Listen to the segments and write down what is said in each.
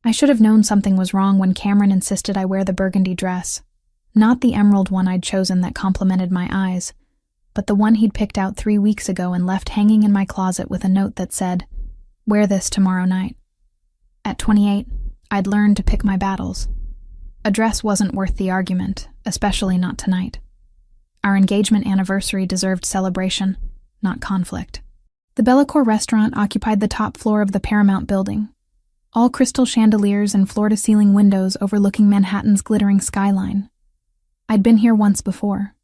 I should have known something was wrong when Cameron insisted I wear the burgundy dress. Not the emerald one I'd chosen that complimented my eyes, but the one he'd picked out 3 weeks ago and left hanging in my closet with a note that said, "Wear this tomorrow night." At 28, I'd learned to pick my battles. A dress wasn't worth the argument, especially not tonight. Our engagement anniversary deserved celebration, not conflict. The Bellecour restaurant occupied the top floor of the Paramount building. All crystal chandeliers and floor-to-ceiling windows overlooking Manhattan's glittering skyline. I'd been here once before,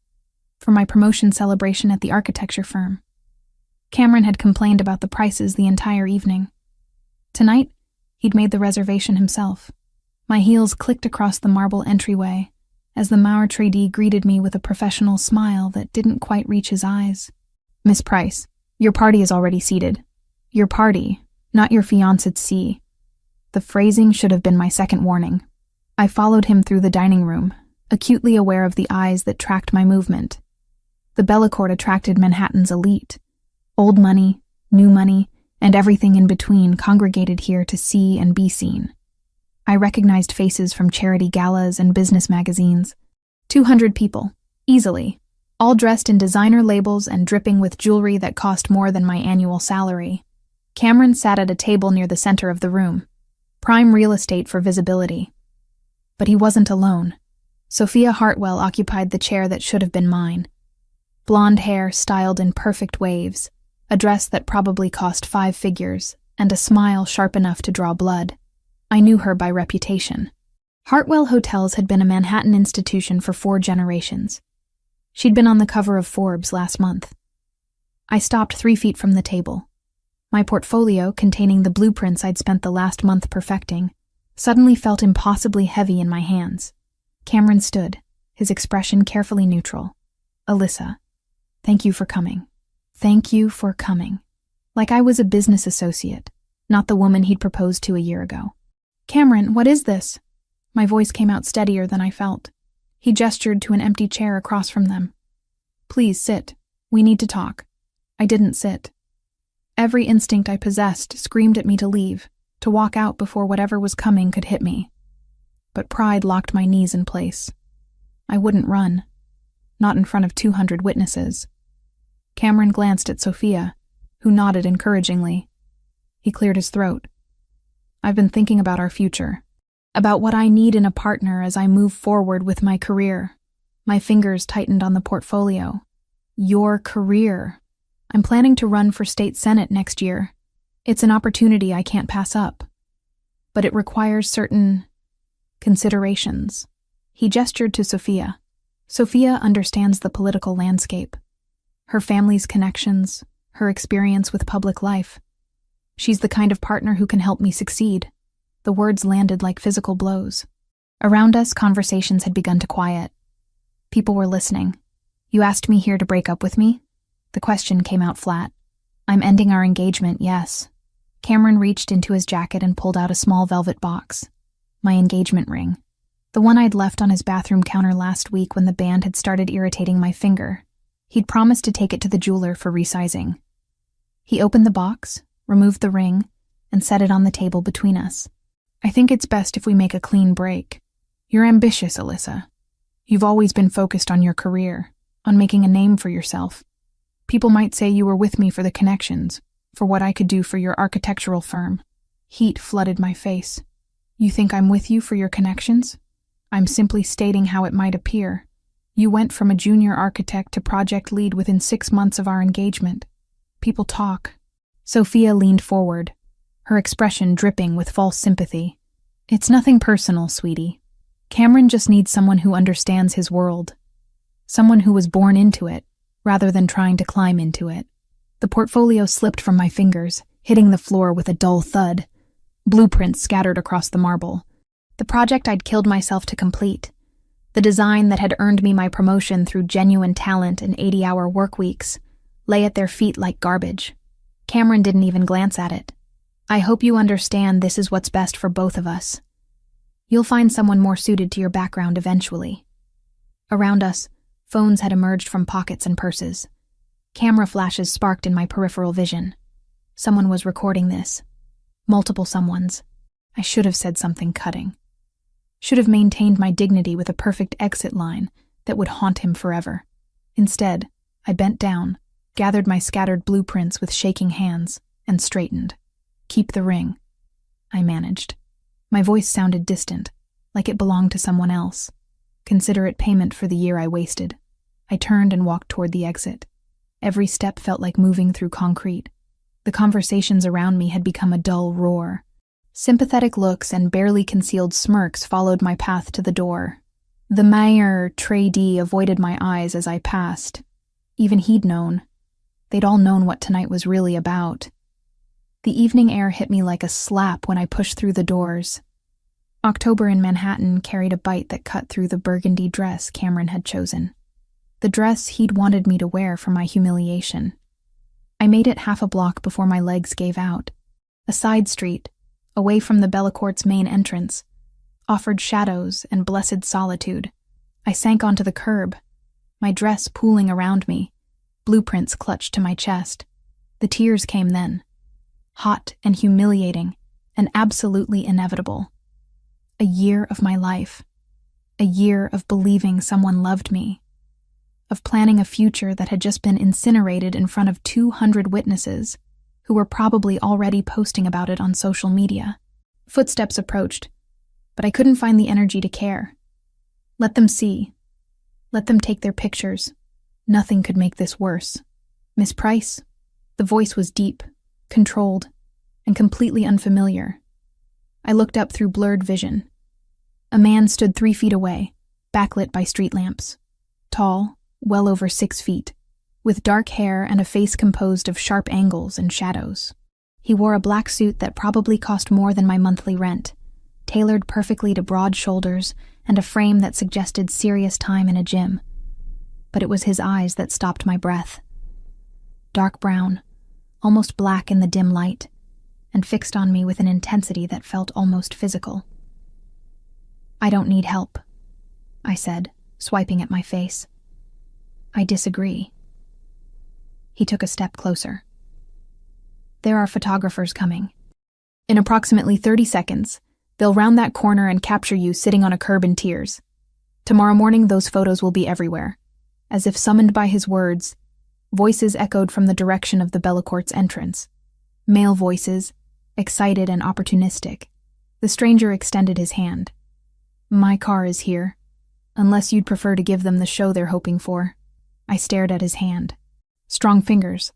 for my promotion celebration at the architecture firm. Cameron had complained about the prices the entire evening. Tonight, he'd made the reservation himself. My heels clicked across the marble entryway as the Mauretredie greeted me with a professional smile that didn't quite reach his eyes. "Miss Price, your party is already seated. Your party, not your fiancé." The phrasing should have been my second warning. I followed him through the dining room, acutely aware of the eyes that tracked my movement. The Bellecour attracted Manhattan's elite. Old money, new money, and everything in between congregated here to see and be seen. I recognized faces from charity galas and business magazines. 200 people, easily, all dressed in designer labels and dripping with jewelry that cost more than my annual salary. Cameron sat at a table near the center of the room. Prime real estate for visibility. But he wasn't alone. Sophia Hartwell occupied the chair that should have been mine. Blonde hair styled in perfect waves, a dress that probably cost 5 figures, and a smile sharp enough to draw blood. I knew her by reputation. Hartwell Hotels had been a Manhattan institution for 4 generations. She'd been on the cover of Forbes last month. I stopped 3 feet from the table. My portfolio, containing the blueprints I'd spent the last month perfecting, suddenly felt impossibly heavy in my hands. Cameron stood, his expression carefully neutral. "Alyssa, thank you for coming. Thank you for coming." Like I was a business associate, not the woman he'd proposed to a year ago. "Cameron, what is this?" My voice came out steadier than I felt. He gestured to an empty chair across from them. "Please sit. We need to talk." I didn't sit. Every instinct I possessed screamed at me to leave, to walk out before whatever was coming could hit me. But pride locked my knees in place. I wouldn't run. Not in front of 200 witnesses. Cameron glanced at Sophia, who nodded encouragingly. He cleared his throat. "I've been thinking about our future. About what I need in a partner as I move forward with my career." My fingers tightened on the portfolio. "Your career. I'm planning to run for state senate next year. It's an opportunity I can't pass up. But it requires certain considerations." He gestured to Sophia. Sophia understands the political landscape. Her family's connections, her experience with public life. She's the kind of partner who can help me succeed. The words landed like physical blows. Around us, conversations had begun to quiet. People were listening. "You asked me here to break up with me?" The question came out flat. "I'm ending our engagement, yes." Cameron reached into his jacket and pulled out a small velvet box. My engagement ring. The one I'd left on his bathroom counter last week when the band had started irritating my finger. He'd promised to take it to the jeweler for resizing. He opened the box, removed the ring, and set it on the table between us. "I think it's best if we make a clean break. You're ambitious, Alyssa. You've always been focused on your career, on making a name for yourself. People might say you were with me for the connections, for what I could do for your architectural firm." Heat flooded my face. "You think I'm with you for your connections? I'm simply stating how it might appear. You went from a junior architect to project lead within 6 months of our engagement. People talk." Sophia leaned forward, her expression dripping with false sympathy. "It's nothing personal, sweetie. Cameron just needs someone who understands his world. Someone who was born into it, rather than trying to climb into it." The portfolio slipped from my fingers, hitting the floor with a dull thud. Blueprints scattered across the marble. The project I'd killed myself to complete. The design that had earned me my promotion through genuine talent and 80-hour work weeks lay at their feet like garbage. Cameron didn't even glance at it. "I hope you understand this is what's best for both of us. You'll find someone more suited to your background eventually." Around us, phones had emerged from pockets and purses. Camera flashes sparked in my peripheral vision. Someone was recording this. Multiple someones. I should have said something cutting. Should have maintained my dignity with a perfect exit line that would haunt him forever. Instead, I bent down, gathered my scattered blueprints with shaking hands, and straightened. "Keep the ring," I managed. My voice sounded distant, like it belonged to someone else. Consider it payment for the year I wasted. I turned and walked toward the exit. Every step felt like moving through concrete. The conversations around me had become a dull roar. Sympathetic looks and barely concealed smirks followed my path to the door. The mayor tradee avoided my eyes as I passed. Even he'd known. They'd all known what tonight was really about. The evening air hit me like a slap when I pushed through the doors. October in Manhattan carried a bite that cut through the burgundy dress Cameron had chosen. The dress he'd wanted me to wear for my humiliation. I made it half a block before my legs gave out. A side street, away from the Bellecourt's main entrance, offered shadows and blessed solitude. I sank onto the curb, my dress pooling around me, blueprints clutched to my chest. The tears came then. Hot and humiliating, and absolutely inevitable. A year of my life. A year of believing someone loved me. Of planning a future that had just been incinerated in front of 200 witnesses, who were probably already posting about it on social media. Footsteps approached, but I couldn't find the energy to care. Let them see. Let them take their pictures. Nothing could make this worse. "Miss Price?" The voice was deep, controlled, and completely unfamiliar. I looked up through blurred vision. A man stood 3 feet away, backlit by street lamps. Tall, well over 6 feet, with dark hair and a face composed of sharp angles and shadows. He wore a black suit that probably cost more than my monthly rent, tailored perfectly to broad shoulders and a frame that suggested serious time in a gym. But it was his eyes that stopped my breath. Dark brown, almost black in the dim light, and fixed on me with an intensity that felt almost physical. "I don't need help," I said, swiping at my face. "I disagree." He took a step closer. "There are photographers coming. In approximately 30 seconds, they'll round that corner and capture you sitting on a curb in tears. Tomorrow morning, those photos will be everywhere." As if summoned by his words, voices echoed from the direction of the Bellecourt's entrance. Male voices, excited and opportunistic. The stranger extended his hand. "My car is here, unless you'd prefer to give them the show they're hoping for." I stared at his hand. Strong fingers,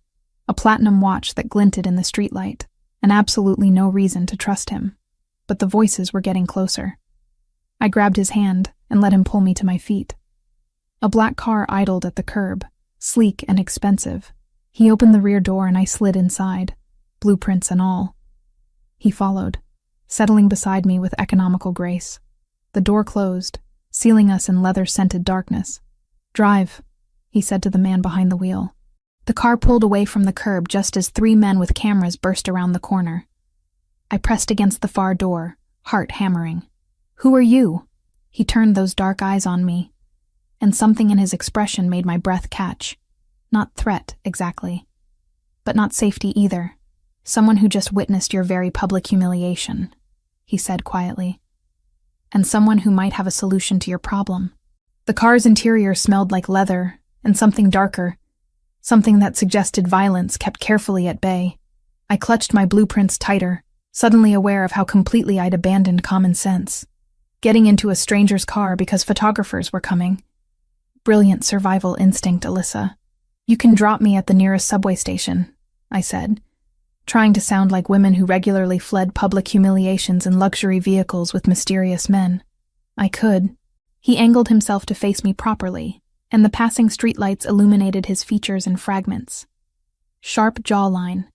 a platinum watch that glinted in the streetlight, and absolutely no reason to trust him. But the voices were getting closer. I grabbed his hand and let him pull me to my feet. A black car idled at the curb, sleek and expensive. He opened the rear door and I slid inside, blueprints and all. He followed, settling beside me with economical grace. The door closed, sealing us in leather-scented darkness. "Drive," he said to the man behind the wheel. The car pulled away from the curb just as 3 men with cameras burst around the corner. I pressed against the far door, heart hammering. "Who are you?" He turned those dark eyes on me, and something in his expression made my breath catch. Not threat, exactly, but not safety either. "Someone who just witnessed your very public humiliation," he said quietly. "And someone who might have a solution to your problem." The car's interior smelled like leather, and something darker, something that suggested violence, kept carefully at bay. I clutched my blueprints tighter, suddenly aware of how completely I'd abandoned common sense. Getting into a stranger's car because photographers were coming. Brilliant survival instinct, Alyssa. "You can drop me at the nearest subway station," I said, trying to sound like women who regularly fled public humiliations in luxury vehicles with mysterious men. I could. He angled himself to face me properly, and the passing streetlights illuminated his features in fragments. Sharp jawline,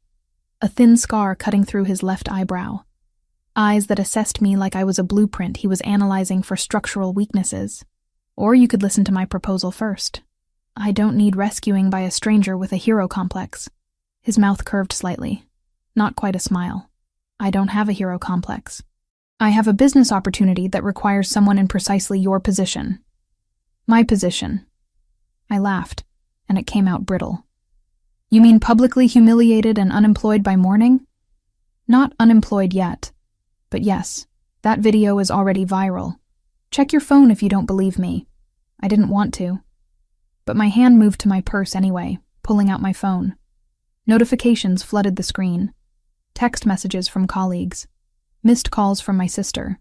a thin scar cutting through his left eyebrow, eyes that assessed me like I was a blueprint he was analyzing for structural weaknesses. Or you could listen to my proposal first. I don't need rescuing by a stranger with a hero complex. His mouth curved slightly. Not quite a smile. I don't have a hero complex. I have a business opportunity that requires someone in precisely your position. My position. I laughed, and it came out brittle. "You mean publicly humiliated and unemployed by morning?" "Not unemployed yet. But yes, that video is already viral. Check your phone if you don't believe me. I didn't want to. But my hand moved to my purse anyway, pulling out my phone. Notifications flooded the screen. Text messages from colleagues. Missed calls from my sister.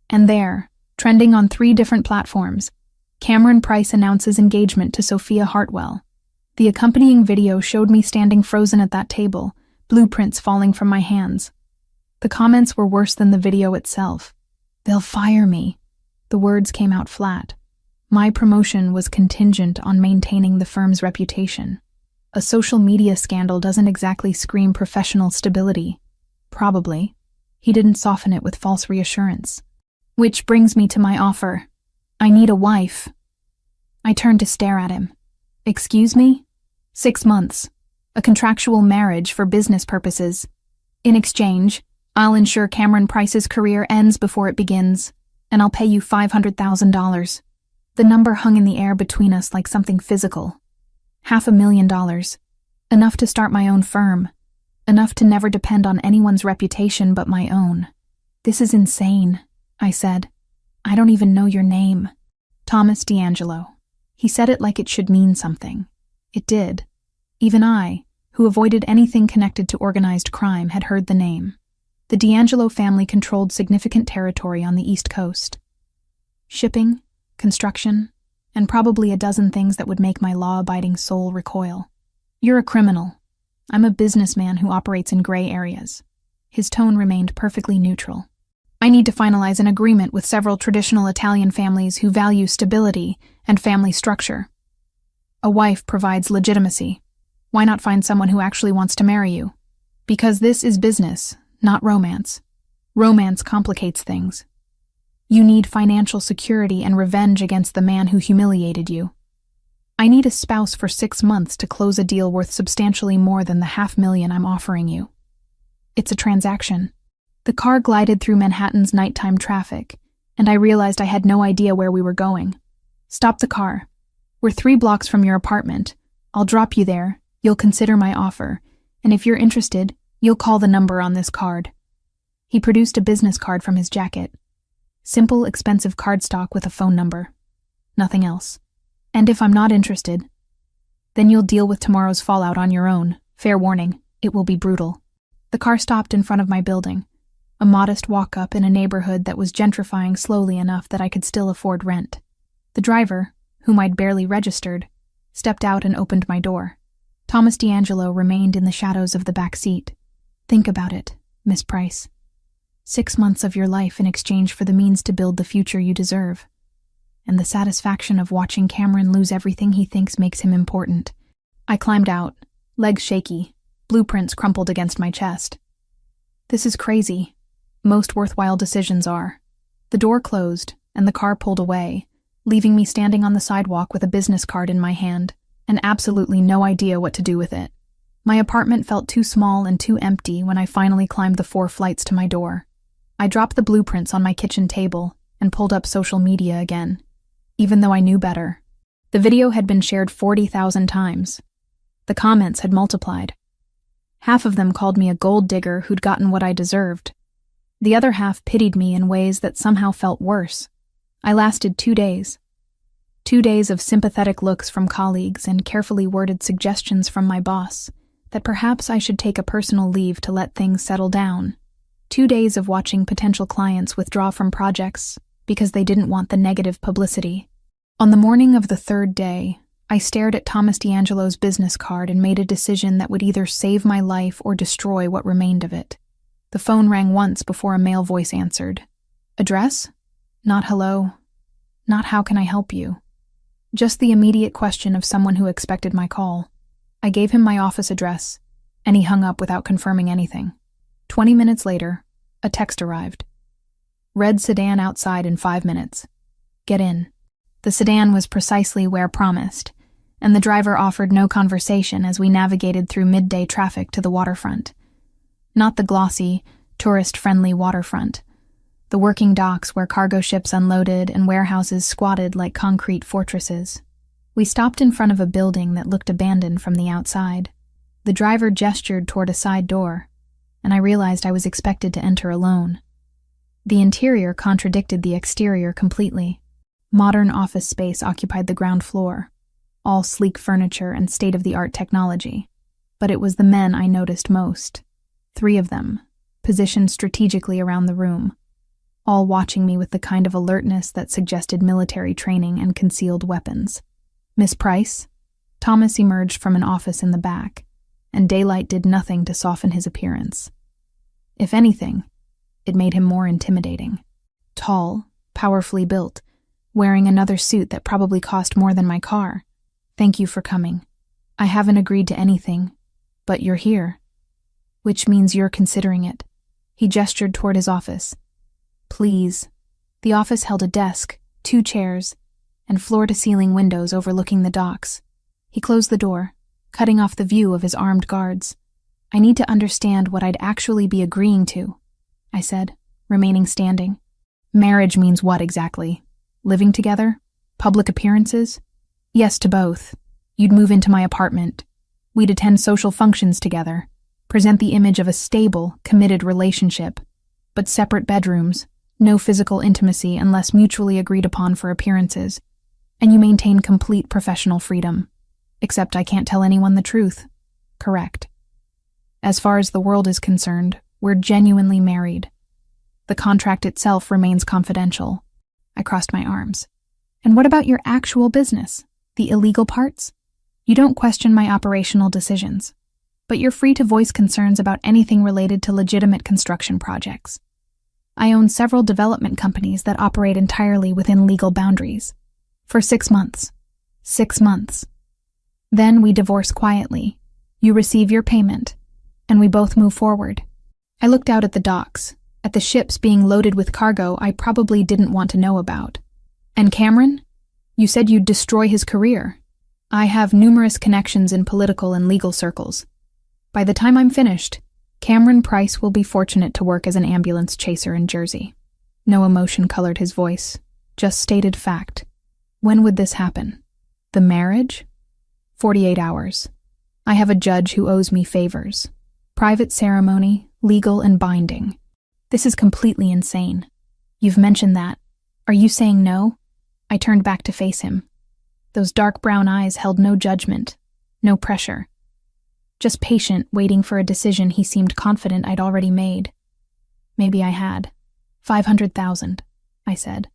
And there, trending on 3 different platforms, Cameron Price announces engagement to Sophia Hartwell. The accompanying video showed me standing frozen at that table, blueprints falling from my hands. The comments were worse than the video itself. "They'll fire me." The words came out flat. My promotion was contingent on maintaining the firm's reputation. A social media scandal doesn't exactly scream professional stability. Probably. He didn't soften it with false reassurance. Which brings me to my offer. I need a wife. I turned to stare at him. Excuse me? 6 months. A contractual marriage for business purposes. In exchange, I'll ensure Cameron Price's career ends before it begins, and I'll pay you $500,000. The number hung in the air between us like something physical. $500,000. Enough to start my own firm. Enough to never depend on anyone's reputation but my own. "This is insane," I said. "I don't even know your name." "Thomas D'Angelo." He said it like it should mean something. It did. Even I, who avoided anything connected to organized crime, had heard the name. The D'Angelo family controlled significant territory on the East Coast. Shipping, construction, and probably a dozen things that would make my law-abiding soul recoil. "You're a criminal. I'm a businessman who operates in gray areas." His tone remained perfectly neutral. "I need to finalize an agreement with several traditional Italian families who value stability and family structure. A wife provides legitimacy. Why not find someone who actually wants to marry you? Because this is business, not romance. Romance complicates things. You need financial security and revenge against the man who humiliated you. I need a spouse for 6 months to close a deal worth substantially more than the $500,000 I'm offering you. It's a transaction." The car glided through Manhattan's nighttime traffic, and I realized I had no idea where we were going. "Stop the car. We're 3 blocks from your apartment. I'll drop you there, you'll consider my offer, and if you're interested, you'll call the number on this card." He produced a business card from his jacket. Simple, expensive cardstock with a phone number. Nothing else. "And if I'm not interested, then you'll deal with tomorrow's fallout on your own. Fair warning, it will be brutal." The car stopped in front of my building, a modest walk-up in a neighborhood that was gentrifying slowly enough that I could still afford rent. The driver, whom I'd barely registered, stepped out and opened my door. Thomas D'Angelo remained in the shadows of the back seat. "Think about it, Miss Price. 6 months of your life in exchange for the means to build the future you deserve. And the satisfaction of watching Cameron lose everything he thinks makes him important." I climbed out, legs shaky, blueprints crumpled against my chest. This is crazy. Most worthwhile decisions are. The door closed, and the car pulled away, leaving me standing on the sidewalk with a business card in my hand, and absolutely no idea what to do with it. My apartment felt too small and too empty when I finally climbed the 4 flights to my door. I dropped the blueprints on my kitchen table and pulled up social media again, even though I knew better. The video had been shared 40,000 times. The comments had multiplied. Half of them called me a gold digger who'd gotten what I deserved. The other half pitied me in ways that somehow felt worse. I lasted 2 days. 2 days of sympathetic looks from colleagues and carefully worded suggestions from my boss that perhaps I should take a personal leave to let things settle down. 2 days of watching potential clients withdraw from projects because they didn't want the negative publicity. On the morning of the 3rd day, I stared at Thomas D'Angelo's business card and made a decision that would either save my life or destroy what remained of it. The phone rang once before a male voice answered. Address? Not hello. Not how can I help you. Just the immediate question of someone who expected my call. I gave him my office address, and he hung up without confirming anything. 20 minutes later, a text arrived. Red sedan outside in 5 minutes. Get in. The sedan was precisely where promised, and the driver offered no conversation as we navigated through midday traffic to the waterfront. Not the glossy, tourist-friendly waterfront. The working docks where cargo ships unloaded and warehouses squatted like concrete fortresses. We stopped in front of a building that looked abandoned from the outside. The driver gestured toward a side door, and I realized I was expected to enter alone. The interior contradicted the exterior completely. Modern office space occupied the ground floor, all sleek furniture and state-of-the-art technology. But it was the men I noticed most. 3 of them, positioned strategically around the room, all watching me with the kind of alertness that suggested military training and concealed weapons. "Miss Price?" Thomas emerged from an office in the back, and daylight did nothing to soften his appearance. If anything, it made him more intimidating. Tall, powerfully built, wearing another suit that probably cost more than my car. "Thank you for coming. I haven't agreed to anything, but you're here. Which means you're considering it." He gestured toward his office. "Please." The office held a desk, 2 chairs, and floor-to-ceiling windows overlooking the docks. He closed the door, cutting off the view of his armed guards. "I need to understand what I'd actually be agreeing to," I said, remaining standing. "Marriage means what exactly? Living together? Public appearances?" "Yes to both. You'd move into my apartment. We'd attend social functions together, present the image of a stable, committed relationship, but separate bedrooms, no physical intimacy unless mutually agreed upon for appearances, and you maintain complete professional freedom. Except I can't tell anyone the truth." "Correct. As far as the world is concerned, we're genuinely married. The contract itself remains confidential." I crossed my arms. "And what about your actual business? The illegal parts? You don't question my operational decisions, but you're free to voice concerns about anything related to legitimate construction projects. I own several development companies that operate entirely within legal boundaries. For 6 months. 6 months. Then we divorce quietly. You receive your payment, and we both move forward." I looked out at the docks, at the ships being loaded with cargo I probably didn't want to know about. "And Cameron? You said you'd destroy his career." "I have numerous connections in political and legal circles. By the time I'm finished, Cameron Price will be fortunate to work as an ambulance chaser in Jersey." No emotion colored his voice, just stated fact. "When would this happen?" "The marriage?" 48 hours. I have a judge who owes me favors. Private ceremony, legal and binding. This is completely insane. You've mentioned that. Are you saying no?" I turned back to face him. Those dark brown eyes held no judgment, no pressure. Just patient, waiting for a decision he seemed confident I'd already made. Maybe I had. 500,000, I said.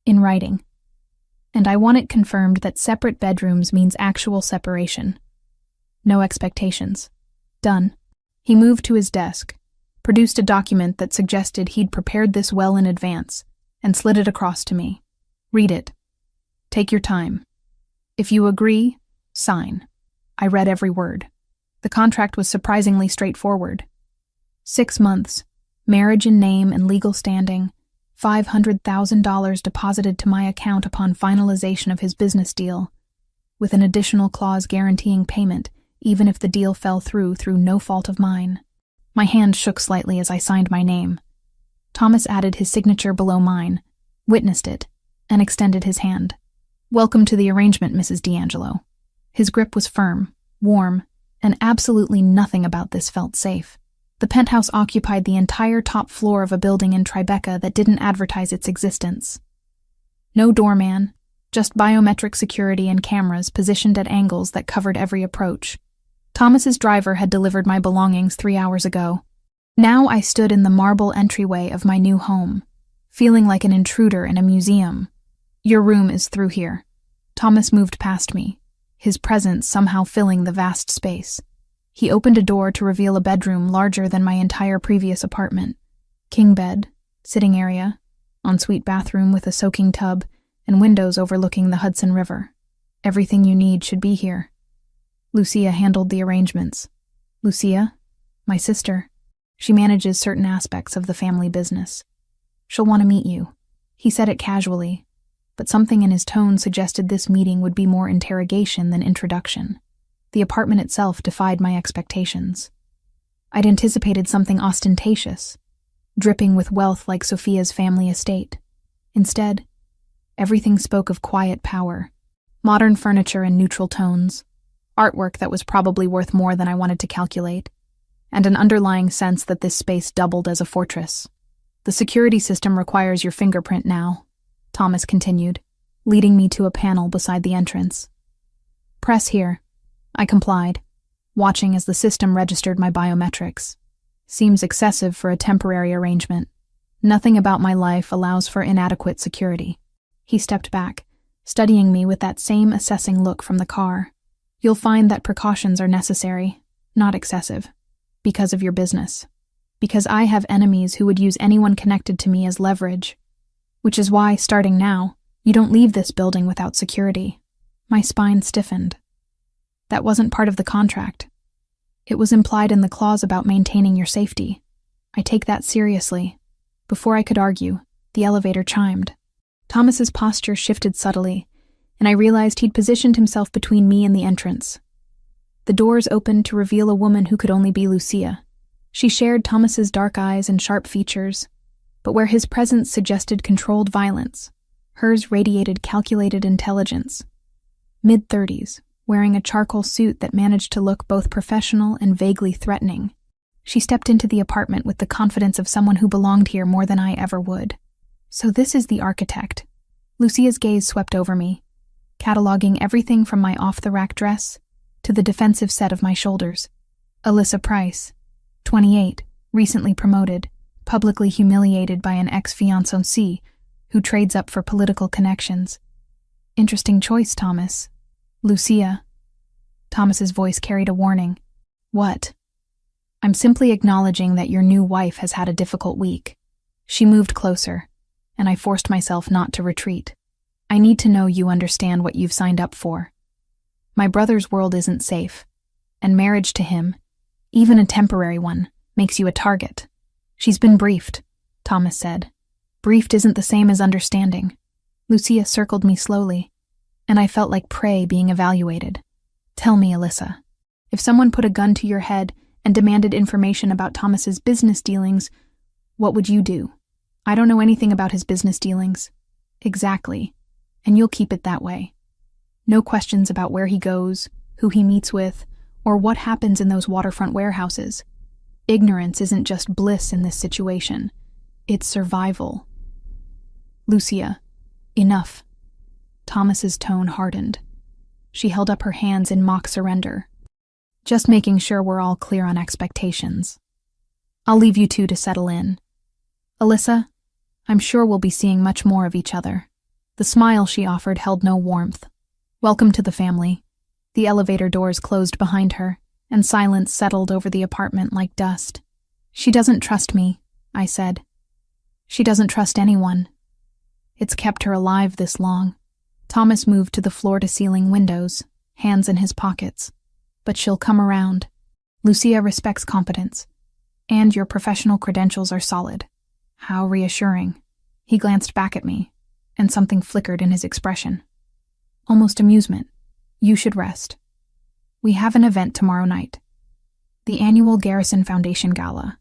In writing. And I want it confirmed that separate bedrooms means actual separation. No expectations. Done. He moved to his desk, produced a document that suggested he'd prepared this well in advance, and slid it across to me. "Read it. Take your time. If you agree, sign." I read every word. The contract was surprisingly straightforward. 6 months, marriage in name and legal standing, $500,000 deposited to my account upon finalization of his business deal, with an additional clause guaranteeing payment even if the deal fell through no fault of mine. My hand shook slightly as I signed my name. Thomas added his signature below mine, witnessed it, and extended his hand. "Welcome to the arrangement, Mrs. D'Angelo." His grip was firm, warm, and absolutely nothing about this felt safe. The penthouse occupied the entire top floor of a building in Tribeca that didn't advertise its existence. No doorman, just biometric security and cameras positioned at angles that covered every approach. Thomas's driver had delivered my belongings 3 hours ago. Now I stood in the marble entryway of my new home, feeling like an intruder in a museum. "Your room is through here." Thomas moved past me, his presence somehow filling the vast space. He opened a door to reveal a bedroom larger than my entire previous apartment. King bed, sitting area, ensuite bathroom with a soaking tub, and windows overlooking the Hudson River. Everything you need should be here. Lucia handled the arrangements. Lucia? My sister. She manages certain aspects of the family business. She'll want to meet you. He said it casually, but something in his tone suggested this meeting would be more interrogation than introduction. The apartment itself defied my expectations. I'd anticipated something ostentatious, dripping with wealth like Sophia's family estate. Instead, everything spoke of quiet power, modern furniture in neutral tones, artwork that was probably worth more than I wanted to calculate, and an underlying sense that this space doubled as a fortress. The security system requires your fingerprint now, Thomas continued, leading me to a panel beside the entrance. Press here. I complied, watching as the system registered my biometrics. Seems excessive for a temporary arrangement. Nothing about my life allows for inadequate security. He stepped back, studying me with that same assessing look from the car. You'll find that precautions are necessary, not excessive, because of your business. Because I have enemies who would use anyone connected to me as leverage. Which is why, starting now, you don't leave this building without security. My spine stiffened. That wasn't part of the contract. It was implied in the clause about maintaining your safety. I take that seriously. Before I could argue, the elevator chimed. Thomas's posture shifted subtly, and I realized he'd positioned himself between me and the entrance. The doors opened to reveal a woman who could only be Lucia. She shared Thomas's dark eyes and sharp features, but where his presence suggested controlled violence, hers radiated calculated intelligence. Mid-30s, wearing a charcoal suit that managed to look both professional and vaguely threatening. She stepped into the apartment with the confidence of someone who belonged here more than I ever would. So this is the architect. Lucia's gaze swept over me, cataloging everything from my off-the-rack dress to the defensive set of my shoulders. Alyssa Price, 28, recently promoted, publicly humiliated by an ex-fiancé who trades up for political connections. Interesting choice, Thomas. Lucia. Thomas's voice carried a warning. What? I'm simply acknowledging that your new wife has had a difficult week. She moved closer, and I forced myself not to retreat. I need to know you understand what you've signed up for. My brother's world isn't safe, and marriage to him, even a temporary one, makes you a target. She's been briefed, Thomas said. Briefed isn't the same as understanding. Lucia circled me slowly, and I felt like prey being evaluated. Tell me, Alyssa, if someone put a gun to your head and demanded information about Thomas's business dealings, what would you do? I don't know anything about his business dealings. Exactly, and you'll keep it that way. No questions about where he goes, who he meets with, or what happens in those waterfront warehouses. Ignorance isn't just bliss in this situation. It's survival. Lucia, enough. Thomas's tone hardened. She held up her hands in mock surrender. Just making sure we're all clear on expectations. I'll leave you two to settle in. Alyssa, I'm sure we'll be seeing much more of each other. The smile she offered held no warmth. Welcome to the family. The elevator doors closed behind her, and silence settled over the apartment like dust. She doesn't trust me, I said. She doesn't trust anyone. It's kept her alive this long. Thomas moved to the floor-to-ceiling windows, hands in his pockets. But she'll come around. Lucia respects competence, and your professional credentials are solid. How reassuring. He glanced back at me, and something flickered in his expression. Almost amusement. You should rest. We have an event tomorrow night. The annual Garrison Foundation Gala.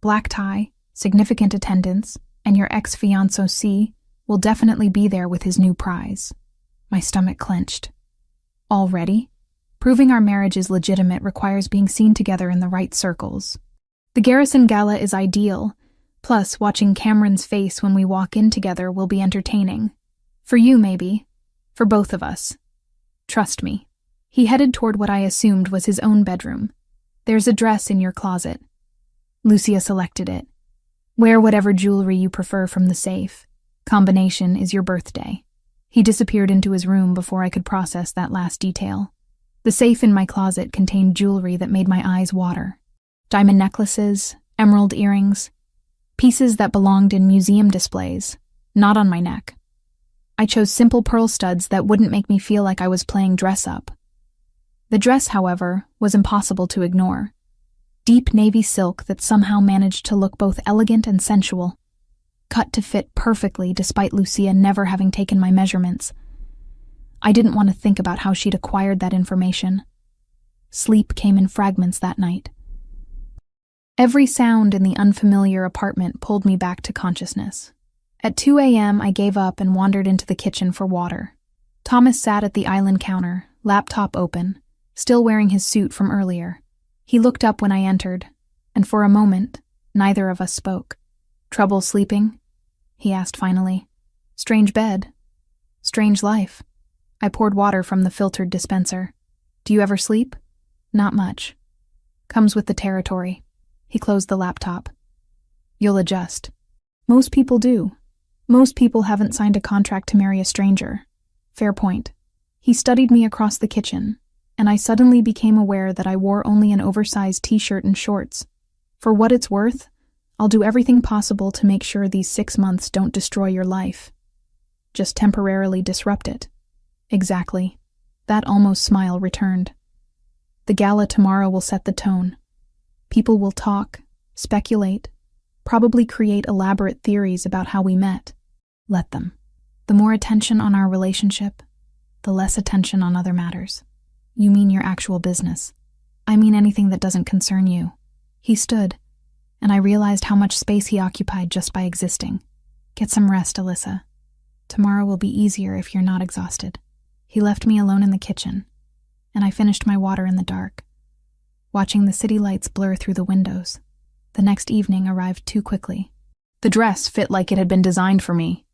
Black tie, significant attendance, and your ex-fiancé will definitely be there with his new prize. My stomach clenched. Already? Proving our marriage is legitimate requires being seen together in the right circles. The Garrison Gala is ideal, plus watching Cameron's face when we walk in together will be entertaining. For you, maybe. For both of us. Trust me. He headed toward what I assumed was his own bedroom. There's a dress in your closet. Lucia selected it. Wear whatever jewelry you prefer from the safe. Combination is your birthday. He disappeared into his room before I could process that last detail. The safe in my closet contained jewelry that made my eyes water. Diamond necklaces, emerald earrings, pieces that belonged in museum displays, not on my neck. I chose simple pearl studs that wouldn't make me feel like I was playing dress-up. The dress, however, was impossible to ignore. Deep navy silk that somehow managed to look both elegant and sensual. Cut to fit perfectly despite Lucia never having taken my measurements. I didn't want to think about how she'd acquired that information. Sleep came in fragments that night. Every sound in the unfamiliar apartment pulled me back to consciousness. At 2 a.m., I gave up and wandered into the kitchen for water. Thomas sat at the island counter, laptop open, still wearing his suit from earlier. He looked up when I entered, and for a moment, neither of us spoke. Trouble sleeping? He asked finally. Strange bed. Strange life. I poured water from the filtered dispenser. Do you ever sleep? Not much. Comes with the territory. He closed the laptop. You'll adjust. Most people do. Most people haven't signed a contract to marry a stranger. Fair point. He studied me across the kitchen, and I suddenly became aware that I wore only an oversized t-shirt and shorts. For what it's worth, I'll do everything possible to make sure these 6 months don't destroy your life. Just temporarily disrupt it. Exactly. That almost smile returned. The gala tomorrow will set the tone. People will talk, speculate, probably create elaborate theories about how we met. Let them. The more attention on our relationship, the less attention on other matters. You mean your actual business. I mean anything that doesn't concern you. He stood, and I realized how much space he occupied just by existing. Get some rest, Alyssa. Tomorrow will be easier if you're not exhausted. He left me alone in the kitchen, and I finished my water in the dark, watching the city lights blur through the windows. The next evening arrived too quickly. The dress fit like it had been designed for me,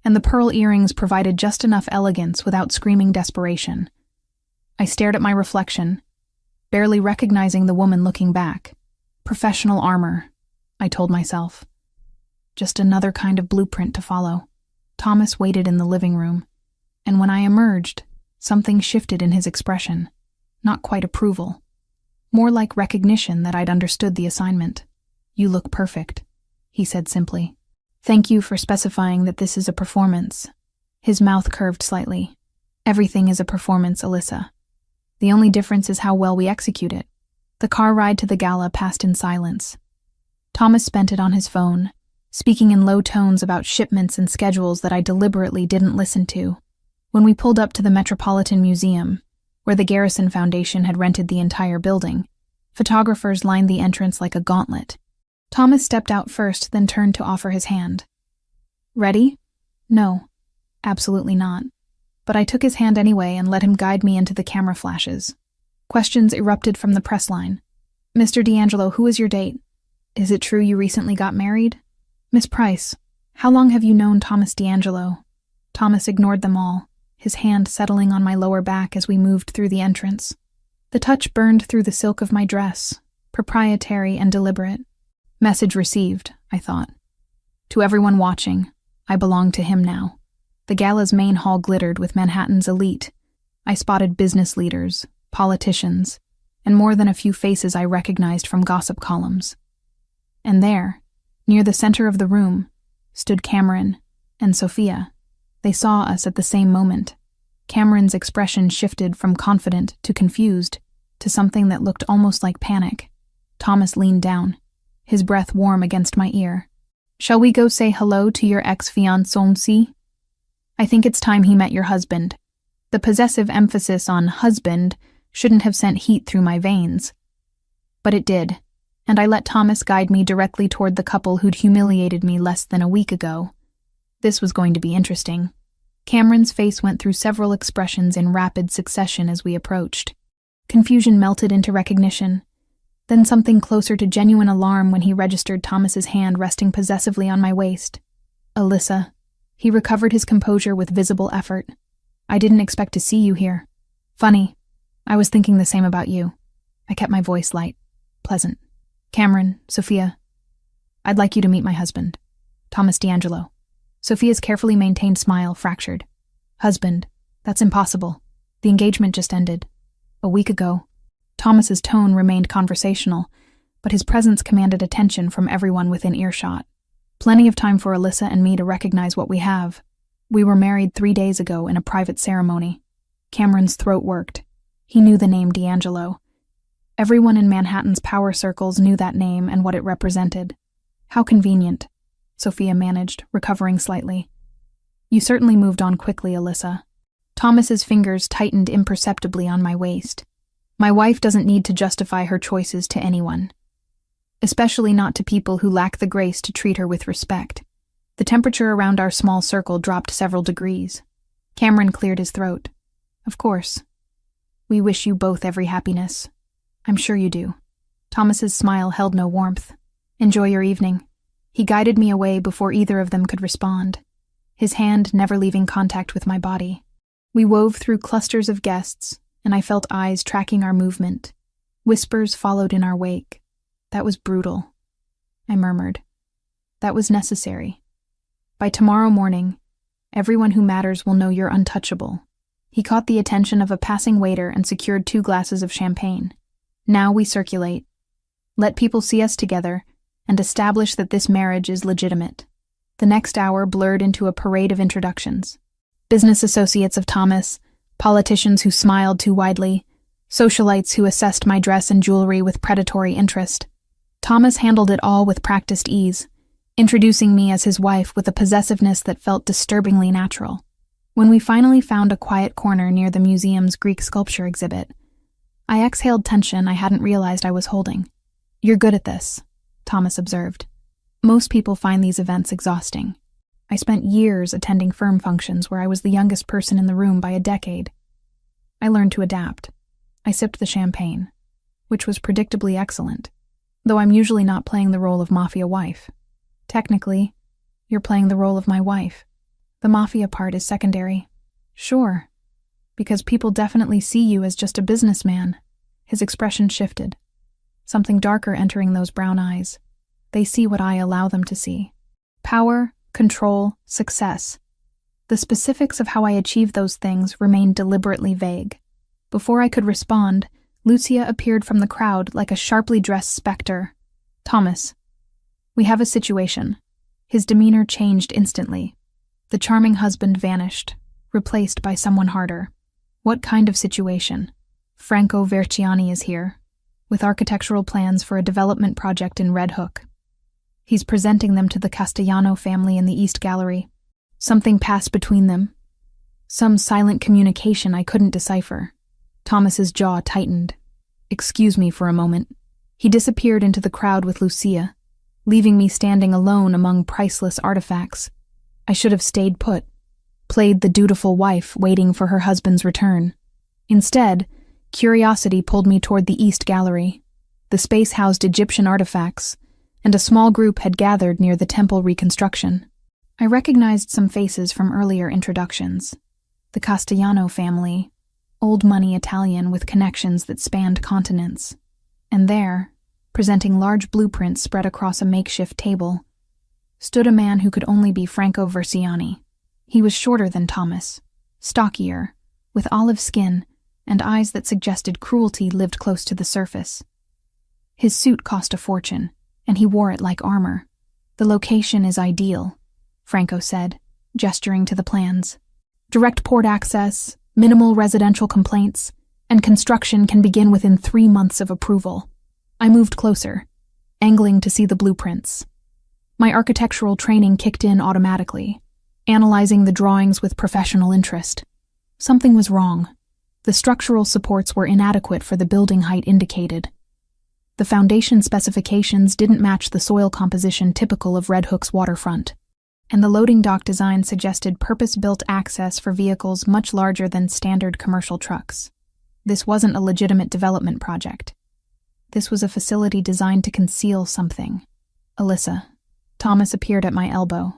and the pearl earrings provided just enough elegance without screaming desperation. I stared at my reflection, barely recognizing the woman looking back. Professional armor, I told myself. Just another kind of blueprint to follow. Thomas waited in the living room, and when I emerged, something shifted in his expression. Not quite approval. More like recognition that I'd understood the assignment. You look perfect, he said simply. Thank you for specifying that this is a performance. His mouth curved slightly. Everything is a performance, Alyssa. The only difference is how well we execute it. The car ride to the gala passed in silence. Thomas spent it on his phone, speaking in low tones about shipments and schedules that I deliberately didn't listen to. When we pulled up to the Metropolitan Museum, where the Garrison Foundation had rented the entire building, photographers lined the entrance like a gauntlet. Thomas stepped out first, then turned to offer his hand. Ready? No, absolutely not. But I took his hand anyway and let him guide me into the camera flashes. Questions erupted from the press line. Mr. D'Angelo, who is your date? Is it true you recently got married? Miss Price, how long have you known Thomas D'Angelo? Thomas ignored them all, his hand settling on my lower back as we moved through the entrance. The touch burned through the silk of my dress, proprietary and deliberate. Message received, I thought. To everyone watching, I belong to him now. The gala's main hall glittered with Manhattan's elite. I spotted business leaders, politicians, and more than a few faces I recognized from gossip columns. And there, near the center of the room, stood Cameron and Sophia. They saw us at the same moment. Cameron's expression shifted from confident to confused to something that looked almost like panic. Thomas leaned down, his breath warm against my ear. Shall we go say hello to your ex-fiancé? I think it's time he met your husband. The possessive emphasis on husband shouldn't have sent heat through my veins. But it did, and I let Thomas guide me directly toward the couple who'd humiliated me less than a week ago. This was going to be interesting. Cameron's face went through several expressions in rapid succession as we approached. Confusion melted into recognition, then something closer to genuine alarm when he registered Thomas's hand resting possessively on my waist. Alyssa. He recovered his composure with visible effort. I didn't expect to see you here. Funny. I was thinking the same about you. I kept my voice light, pleasant. Cameron, Sophia, I'd like you to meet my husband, Thomas D'Angelo. Sophia's carefully maintained smile fractured. Husband, that's impossible. The engagement just ended. A week ago. Thomas's tone remained conversational, but his presence commanded attention from everyone within earshot. Plenty of time for Alyssa and me to recognize what we have. We were married 3 days ago in a private ceremony. Cameron's throat worked. He knew the name D'Angelo. Everyone in Manhattan's power circles knew that name and what it represented. How convenient, Sophia managed, recovering slightly. You certainly moved on quickly, Alyssa. Thomas's fingers tightened imperceptibly on my waist. My wife doesn't need to justify her choices to anyone, especially not to people who lack the grace to treat her with respect. The temperature around our small circle dropped several degrees. Cameron cleared his throat. Of course. We wish you both every happiness. I'm sure you do. Thomas's smile held no warmth. Enjoy your evening. He guided me away before either of them could respond, his hand never leaving contact with my body. We wove through clusters of guests, and I felt eyes tracking our movement. Whispers followed in our wake. That was brutal, I murmured. That was necessary. By tomorrow morning, everyone who matters will know you're untouchable. He caught the attention of a passing waiter and secured 2 glasses of champagne. Now we circulate. Let people see us together and establish that this marriage is legitimate. The next hour blurred into a parade of introductions. Business associates of Thomas, politicians who smiled too widely, socialites who assessed my dress and jewelry with predatory interest. Thomas handled it all with practiced ease, introducing me as his wife with a possessiveness that felt disturbingly natural. When we finally found a quiet corner near the museum's Greek sculpture exhibit, I exhaled tension I hadn't realized I was holding. "You're good at this," Thomas observed. "Most people find these events exhausting. I spent years attending firm functions where I was the youngest person in the room by a decade. I learned to adapt. I sipped the champagne, which was predictably excellent, though I'm usually not playing the role of Mafia wife. Technically, you're playing the role of my wife. The Mafia part is secondary." "Sure, because people definitely see you as just a businessman." His expression shifted, something darker entering those brown eyes. They see what I allow them to see. Power, control, success. The specifics of how I achieved those things remained deliberately vague. Before I could respond, Lucia appeared from the crowd like a sharply dressed specter. "Thomas, we have a situation." His demeanor changed instantly. The charming husband vanished, replaced by someone harder. "What kind of situation?" "Franco Verciani is here, with architectural plans for a development project in Red Hook. He's presenting them to the Castellano family in the East Gallery. Something passed between them. Some silent communication I couldn't decipher." Thomas's jaw tightened. "Excuse me for a moment." He disappeared into the crowd with Lucia, leaving me standing alone among priceless artifacts. I should have stayed put, played the dutiful wife waiting for her husband's return. Instead, curiosity pulled me toward the East Gallery. The space housed Egyptian artifacts, and a small group had gathered near the temple reconstruction. I recognized some faces from earlier introductions. The Castellano family, old money Italian with connections that spanned continents. And there, presenting large blueprints spread across a makeshift table, stood a man who could only be Franco Verciani. He was shorter than Thomas, stockier, with olive skin and eyes that suggested cruelty lived close to the surface. His suit cost a fortune, and he wore it like armor. "The location is ideal," Franco said, gesturing to the plans. "Direct port access, minimal residential complaints, and construction can begin within 3 months of approval." I moved closer, angling to see the blueprints. My architectural training kicked in automatically, analyzing the drawings with professional interest. Something was wrong. The structural supports were inadequate for the building height indicated. The foundation specifications didn't match the soil composition typical of Red Hook's waterfront, and the loading dock design suggested purpose-built access for vehicles much larger than standard commercial trucks. This wasn't a legitimate development project. This was a facility designed to conceal something. "Alyssa." Thomas appeared at my elbow,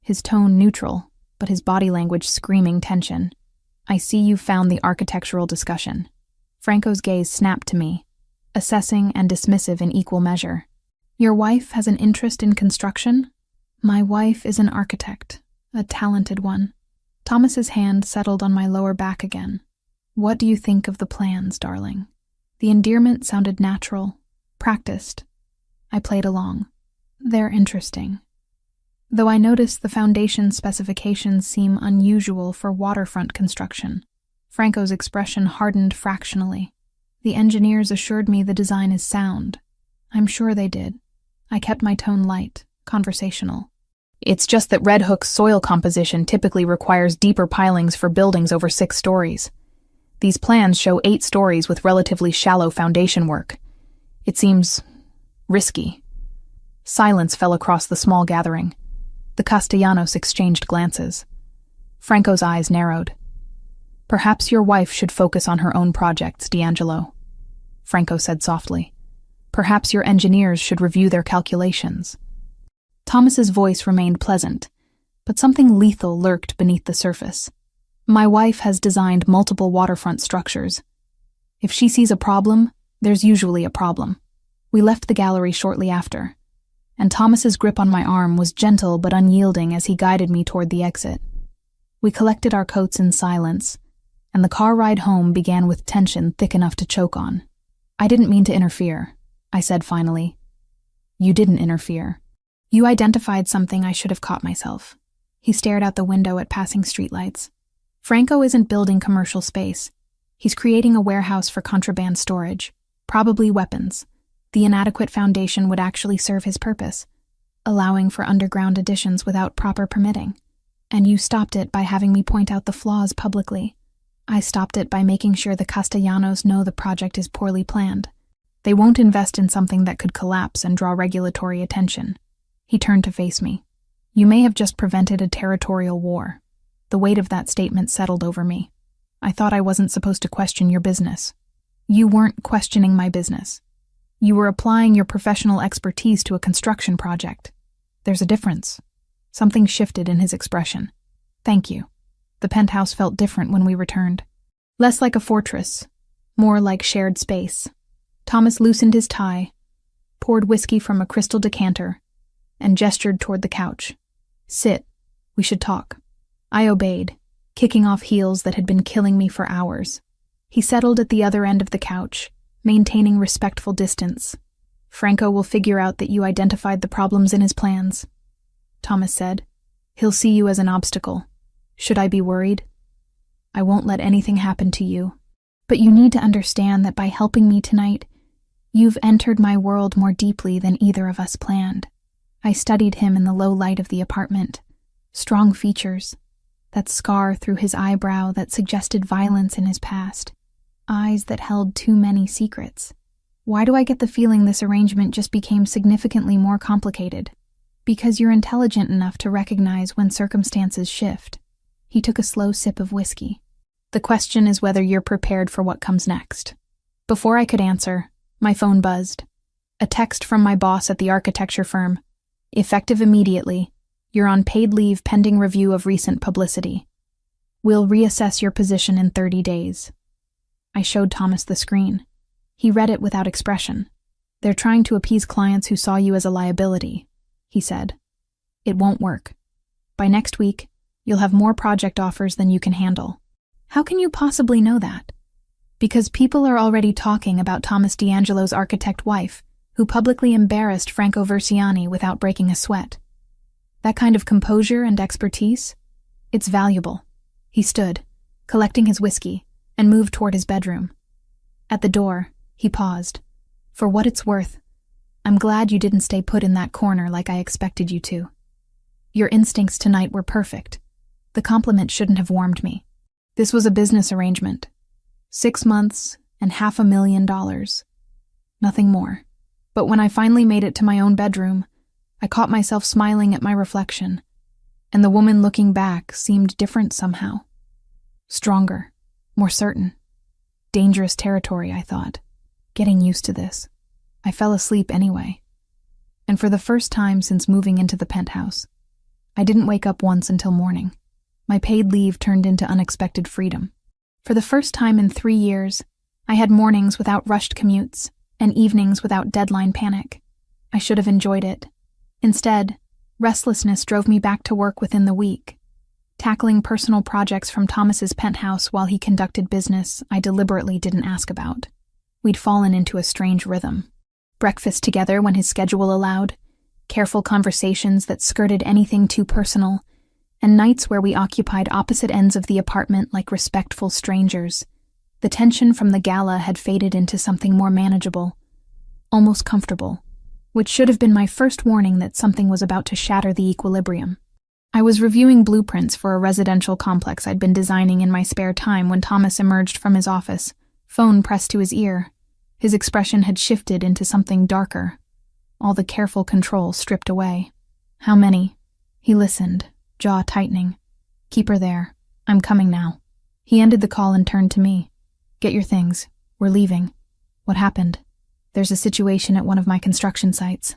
his tone neutral, but his body language screaming tension. "I see you found the architectural discussion." Franco's gaze snapped to me, assessing and dismissive in equal measure. "Your wife has an interest in construction?" "My wife is an architect, a talented one." Thomas's hand settled on my lower back again. "What do you think of the plans, darling?" The endearment sounded natural, practiced. I played along. "They're interesting. Though I noticed the foundation specifications seem unusual for waterfront construction." Franco's expression hardened fractionally. "The engineers assured me the design is sound." "I'm sure they did." I kept my tone light, conversational. "It's just that Red Hook's soil composition typically requires deeper pilings for buildings over 6 stories. These plans show 8 stories with relatively shallow foundation work. It seems risky." Silence fell across the small gathering. The Castellanos exchanged glances. Franco's eyes narrowed. "Perhaps your wife should focus on her own projects, D'Angelo," Franco said softly. "Perhaps your engineers should review their calculations." Thomas's voice remained pleasant, but something lethal lurked beneath the surface. My wife has designed multiple waterfront structures. If she sees a problem, there's usually a problem. We left the gallery shortly after, and Thomas's grip on my arm was gentle but unyielding as he guided me toward the exit. We collected our coats in silence, and the car ride home began with tension thick enough to choke on. I didn't mean to interfere, I said finally. You didn't interfere. You identified something I should have caught myself. He stared out the window at passing streetlights. Franco isn't building commercial space. He's creating a warehouse for contraband storage, probably weapons. The inadequate foundation would actually serve his purpose, allowing for underground additions without proper permitting. And you stopped it by having me point out the flaws publicly. I stopped it by making sure the Castellanos know the project is poorly planned. They won't invest in something that could collapse and draw regulatory attention. He turned to face me. You may have just prevented a territorial war. The weight of that statement settled over me. I thought I wasn't supposed to question your business. You weren't questioning my business. You were applying your professional expertise to a construction project. There's a difference. Something shifted in his expression. Thank you. The penthouse felt different when we returned. Less like a fortress, more like shared space. Thomas loosened his tie, poured whiskey from a crystal decanter, and gestured toward the couch. Sit. We should talk. I obeyed, kicking off heels that had been killing me for hours. He settled at the other end of the couch, maintaining respectful distance. Franco will figure out that you identified the problems in his plans, Thomas said. He'll see you as an obstacle. Should I be worried? I won't let anything happen to you. But you need to understand that by helping me tonight, you've entered my world more deeply than either of us planned. I studied him in the low light of the apartment. Strong features, that scar through his eyebrow that suggested violence in his past, eyes that held too many secrets. Why do I get the feeling this arrangement just became significantly more complicated? Because you're intelligent enough to recognize when circumstances shift. He took a slow sip of whiskey. The question is whether you're prepared for what comes next. Before I could answer, my phone buzzed. A text from my boss at the architecture firm. Effective immediately. You're on paid leave pending review of recent publicity. We'll reassess your position in 30 days. I showed Thomas the screen. He read it without expression. They're trying to appease clients who saw you as a liability, he said. It won't work. By next week, you'll have more project offers than you can handle. How can you possibly know that? Because people are already talking about Thomas D'Angelo's architect wife, who publicly embarrassed Franco Versiani without breaking a sweat. That kind of composure and expertise? It's valuable. He stood, collecting his whiskey, and moved toward his bedroom. At the door, he paused. For what it's worth, I'm glad you didn't stay put in that corner like I expected you to. Your instincts tonight were perfect. The compliment shouldn't have warmed me. This was a business arrangement. 6 months and $500,000. Nothing more. But when I finally made it to my own bedroom, I caught myself smiling at my reflection, and the woman looking back seemed different somehow. Stronger, more certain. Dangerous territory, I thought. Getting used to this. I fell asleep anyway. And for the first time since moving into the penthouse, I didn't wake up once until morning. My paid leave turned into unexpected freedom. For the first time in 3 years, I had mornings without rushed commutes and evenings without deadline panic. I should have enjoyed it. Instead, restlessness drove me back to work within the week, tackling personal projects from Thomas's penthouse while he conducted business I deliberately didn't ask about. We'd fallen into a strange rhythm. Breakfast together when his schedule allowed, careful conversations that skirted anything too personal, and nights where we occupied opposite ends of the apartment like respectful strangers. The tension from the gala had faded into something more manageable, almost comfortable, which should have been my first warning that something was about to shatter the equilibrium. I was reviewing blueprints for a residential complex I'd been designing in my spare time when Thomas emerged from his office, phone pressed to his ear. His expression had shifted into something darker, all the careful control stripped away. How many? He listened, jaw tightening. Keep her there. I'm coming now. He ended the call and turned to me. Get your things. We're leaving. What happened? There's a situation at one of my construction sites.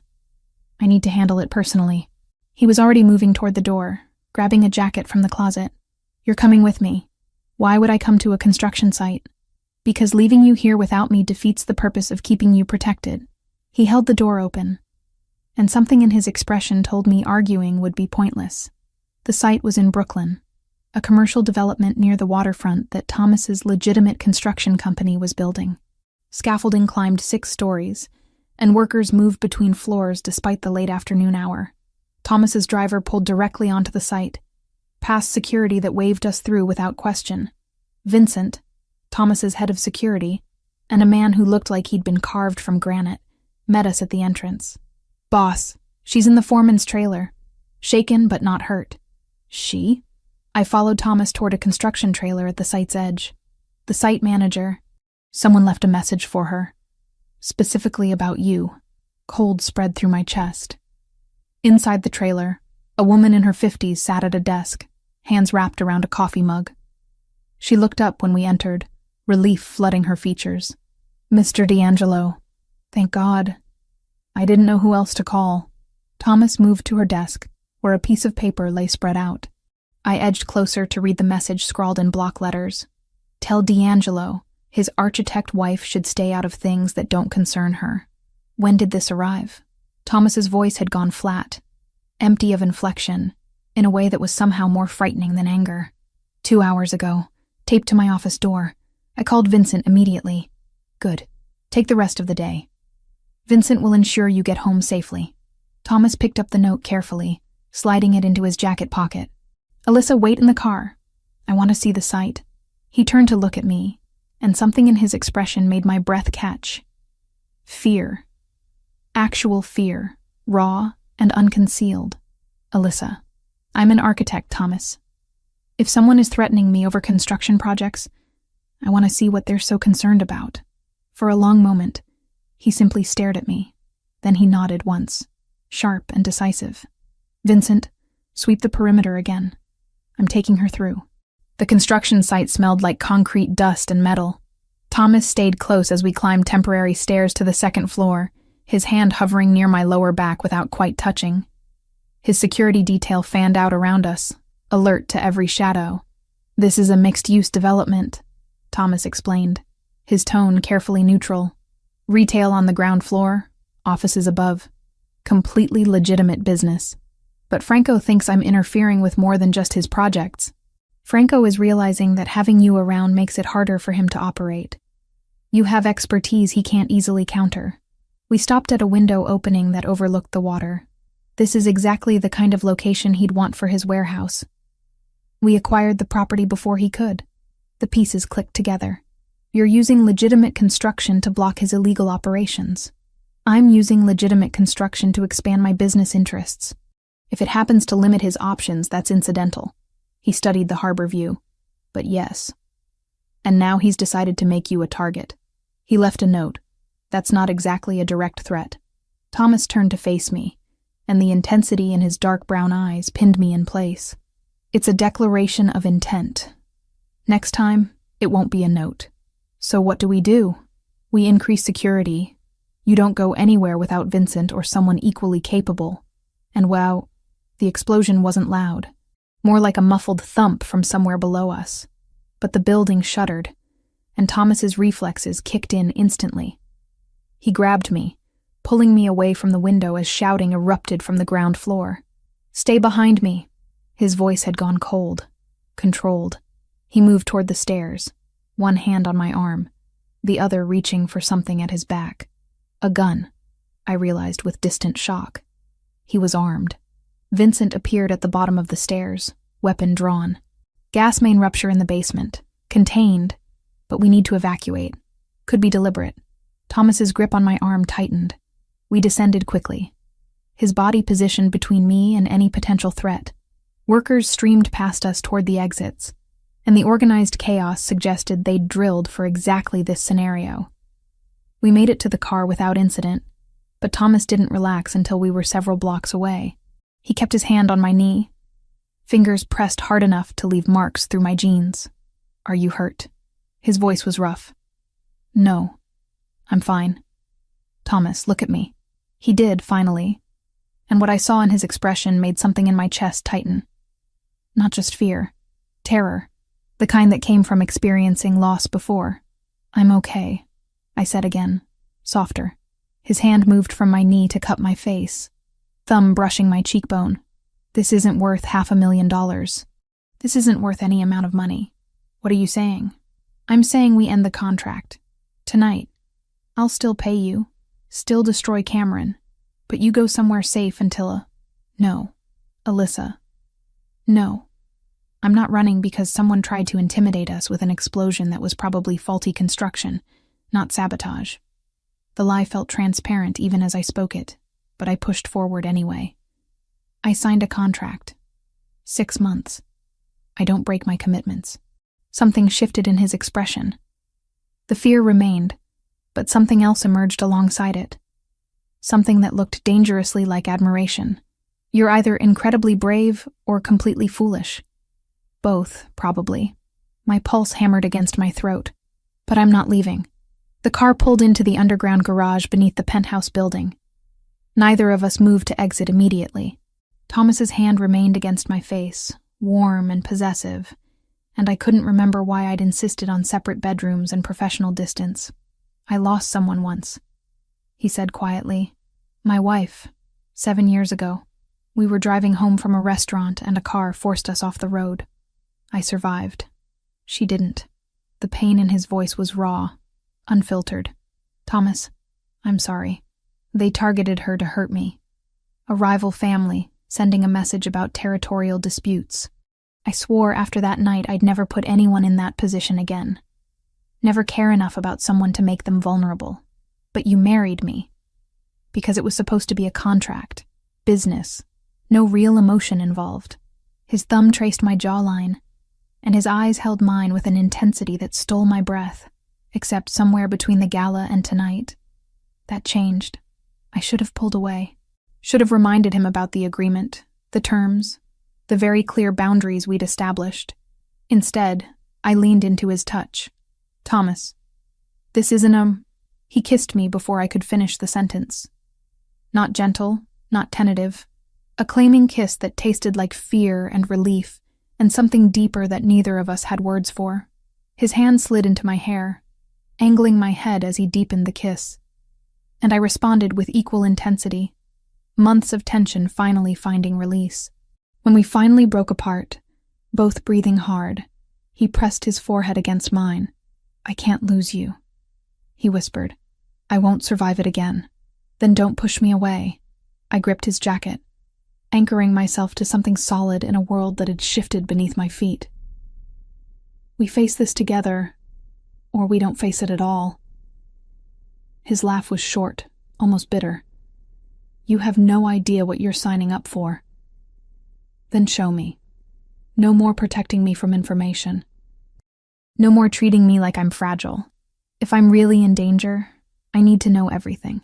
I need to handle it personally. He was already moving toward the door, grabbing a jacket from the closet. "You're coming with me." "Why would I come to a construction site?" "Because leaving you here without me defeats the purpose of keeping you protected." He held the door open, and something in his expression told me arguing would be pointless. The site was in Brooklyn, a commercial development near the waterfront that Thomas's legitimate construction company was building. Scaffolding climbed 6 stories, and workers moved between floors despite the late afternoon hour. Thomas's driver pulled directly onto the site, past security that waved us through without question. Vincent, Thomas's head of security, and a man who looked like he'd been carved from granite, met us at the entrance. "Boss, she's in the foreman's trailer. Shaken but not hurt." "She?" I followed Thomas toward a construction trailer at the site's edge. The site manager. "Someone left a message for her. Specifically about you." Cold spread through my chest. Inside the trailer, a woman in her 50s sat at a desk, hands wrapped around a coffee mug. She looked up when we entered, relief flooding her features. "Mr. D'Angelo." "Thank God." I didn't know who else to call. Thomas moved to her desk, where a piece of paper lay spread out. I edged closer to read the message scrawled in block letters. "Tell D'Angelo his architect wife should stay out of things that don't concern her." When did this arrive? Thomas's voice had gone flat, empty of inflection, in a way that was somehow more frightening than anger. 2 hours ago, taped to my office door. I called Vincent immediately. "Good. Take the rest of the day. Vincent will ensure you get home safely." Thomas picked up the note carefully, sliding it into his jacket pocket. "Alyssa, wait in the car. I want to see the site." He turned to look at me, and something in his expression made my breath catch. Fear. Actual fear, raw and unconcealed. "Alyssa, I'm an architect, Thomas. If someone is threatening me over construction projects, I want to see what they're so concerned about." For a long moment, he simply stared at me. Then he nodded once, sharp and decisive. "Vincent, sweep the perimeter again. I'm taking her through." The construction site smelled like concrete dust and metal. Thomas stayed close as we climbed temporary stairs to the 2nd floor, his hand hovering near my lower back without quite touching. His security detail fanned out around us, alert to every shadow. "This is a mixed-use development," Thomas explained, his tone carefully neutral. "Retail on the ground floor, offices above. Completely legitimate business. But Franco thinks I'm interfering with more than just his projects. Franco is realizing that having you around makes it harder for him to operate. You have expertise he can't easily counter." We stopped at a window opening that overlooked the water. This is exactly the kind of location he'd want for his warehouse. We acquired the property before he could. The pieces clicked together. You're using legitimate construction to block his illegal operations. I'm using legitimate construction to expand my business interests. If it happens to limit his options, that's incidental. He studied the harbor view. But yes. And now he's decided to make you a target. He left a note. That's not exactly a direct threat. Thomas turned to face me, and the intensity in his dark brown eyes pinned me in place. "It's a declaration of intent. Next time, it won't be a note." "So what do? We increase security. You don't go anywhere without Vincent or someone equally capable." And wow, the explosion wasn't loud. More like a muffled thump from somewhere below us. But the building shuddered, and Thomas's reflexes kicked in instantly. He grabbed me, pulling me away from the window as shouting erupted from the ground floor. "Stay behind me." His voice had gone cold, controlled. He moved toward the stairs, one hand on my arm, the other reaching for something at his back. A gun, I realized with distant shock. He was armed. Vincent appeared at the bottom of the stairs, weapon drawn. "Gas main rupture in the basement. Contained, but we need to evacuate. Could be deliberate." Thomas's grip on my arm tightened. We descended quickly, his body positioned between me and any potential threat. Workers streamed past us toward the exits, and the organized chaos suggested they'd drilled for exactly this scenario. We made it to the car without incident, but Thomas didn't relax until we were several blocks away. He kept his hand on my knee, fingers pressed hard enough to leave marks through my jeans. "Are you hurt?" His voice was rough. "No. I'm fine." "Thomas, look at me." He did, finally. and what I saw in his expression made something in my chest tighten. Not just fear, terror, the kind that came from experiencing loss before. "I'm okay," I said again, softer. His hand moved from my knee to cup my face, thumb brushing my cheekbone. "This isn't worth $500,000. This isn't worth any amount of money." "What are you saying?" "I'm saying we end the contract. Tonight. I'll still pay you, still destroy Cameron, but you go somewhere safe until No. Alyssa. No. I'm not running because someone tried to intimidate us with an explosion that was probably faulty construction, not sabotage." The lie felt transparent even as I spoke it, but I pushed forward anyway. "I signed a contract. 6 months. I don't break my commitments." Something shifted in his expression. The fear remained, but something else emerged alongside it. Something that looked dangerously like admiration. "You're either incredibly brave or completely foolish." "Both, probably." My pulse hammered against my throat. "But I'm not leaving." The car pulled into the underground garage beneath the penthouse building. Neither of us moved to exit immediately. Thomas's hand remained against my face, warm and possessive, and I couldn't remember why I'd insisted on separate bedrooms and professional distance. "I lost someone once," he said quietly. "My wife, 7 years ago. We were driving home from a restaurant and a car forced us off the road. I survived. She didn't." The pain in his voice was raw, unfiltered. "Thomas, I'm sorry. They targeted her to hurt me. A rival family, sending a message about territorial disputes. I swore after that night I'd never put anyone in that position again. Never care enough about someone to make them vulnerable. But you married me. Because it was supposed to be a contract. Business. No real emotion involved." His thumb traced my jawline, and his eyes held mine with an intensity that stole my breath, except somewhere between the gala and tonight. That changed. I should have pulled away. Should have reminded him about the agreement, the terms, the very clear boundaries we'd established. Instead, I leaned into his touch. "Thomas, this isn't He kissed me before I could finish the sentence. Not gentle, not tentative. A claiming kiss that tasted like fear and relief, and something deeper that neither of us had words for. His hand slid into my hair, angling my head as he deepened the kiss. And I responded with equal intensity, months of tension finally finding release. When we finally broke apart, both breathing hard, he pressed his forehead against mine. "I can't lose you," he whispered. "I won't survive it again." "Then don't push me away." I gripped his jacket, anchoring myself to something solid in a world that had shifted beneath my feet. "We face this together, or we don't face it at all." His laugh was short, almost bitter. "You have no idea what you're signing up for." "Then show me. No more protecting me from information. No more treating me like I'm fragile. If I'm really in danger, I need to know everything."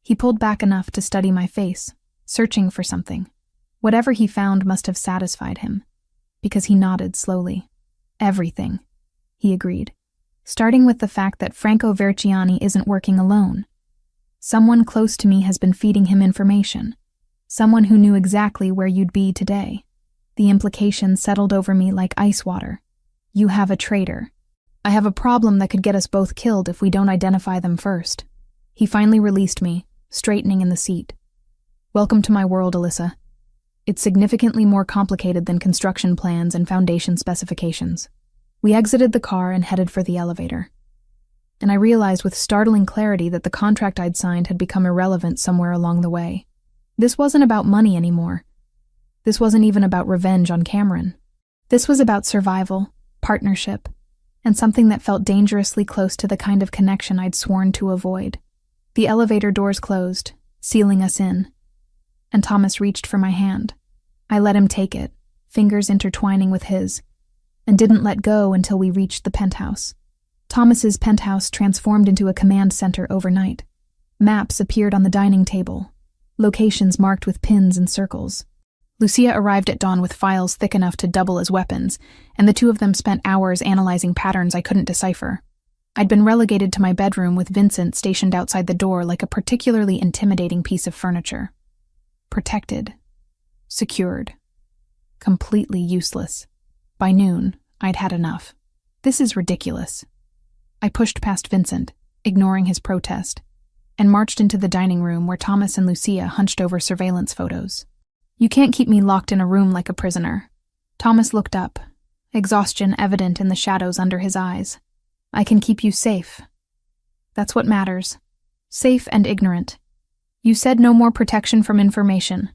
He pulled back enough to study my face, searching for something. Whatever he found must have satisfied him, because he nodded slowly. "Everything," he agreed, starting with the fact that Franco Verciani isn't working alone. Someone close to me has been feeding him information. Someone who knew exactly where you'd be today. The implications settled over me like ice water. "You have a traitor. I have a problem that could get us both killed if we don't identify them first." He finally released me, straightening in the seat. "Welcome to my world, Alyssa. It's significantly more complicated than construction plans and foundation specifications." We exited the car and headed for the elevator. And I realized with startling clarity that the contract I'd signed had become irrelevant somewhere along the way. This wasn't about money anymore. This wasn't even about revenge on Cameron. This was about survival, partnership, and something that felt dangerously close to the kind of connection I'd sworn to avoid. The elevator doors closed, sealing us in, and Thomas reached for my hand. I let him take it, fingers intertwining with his, and didn't let go until we reached the penthouse. Thomas's penthouse transformed into a command center overnight. Maps appeared on the dining table, locations marked with pins and circles. Lucia arrived at dawn with files thick enough to double as weapons, and the two of them spent hours analyzing patterns I couldn't decipher. I'd been relegated to my bedroom with Vincent stationed outside the door like a particularly intimidating piece of furniture. protected, secured, completely useless. By noon, I'd had enough. This is ridiculous. I pushed past Vincent, ignoring his protest, and marched into the dining room where Thomas and Lucia hunched over surveillance photos. You can't keep me locked in a room like a prisoner. Thomas looked up, exhaustion evident in the shadows under his eyes. I can keep you safe. That's what matters. Safe and ignorant. You said no more protection from information.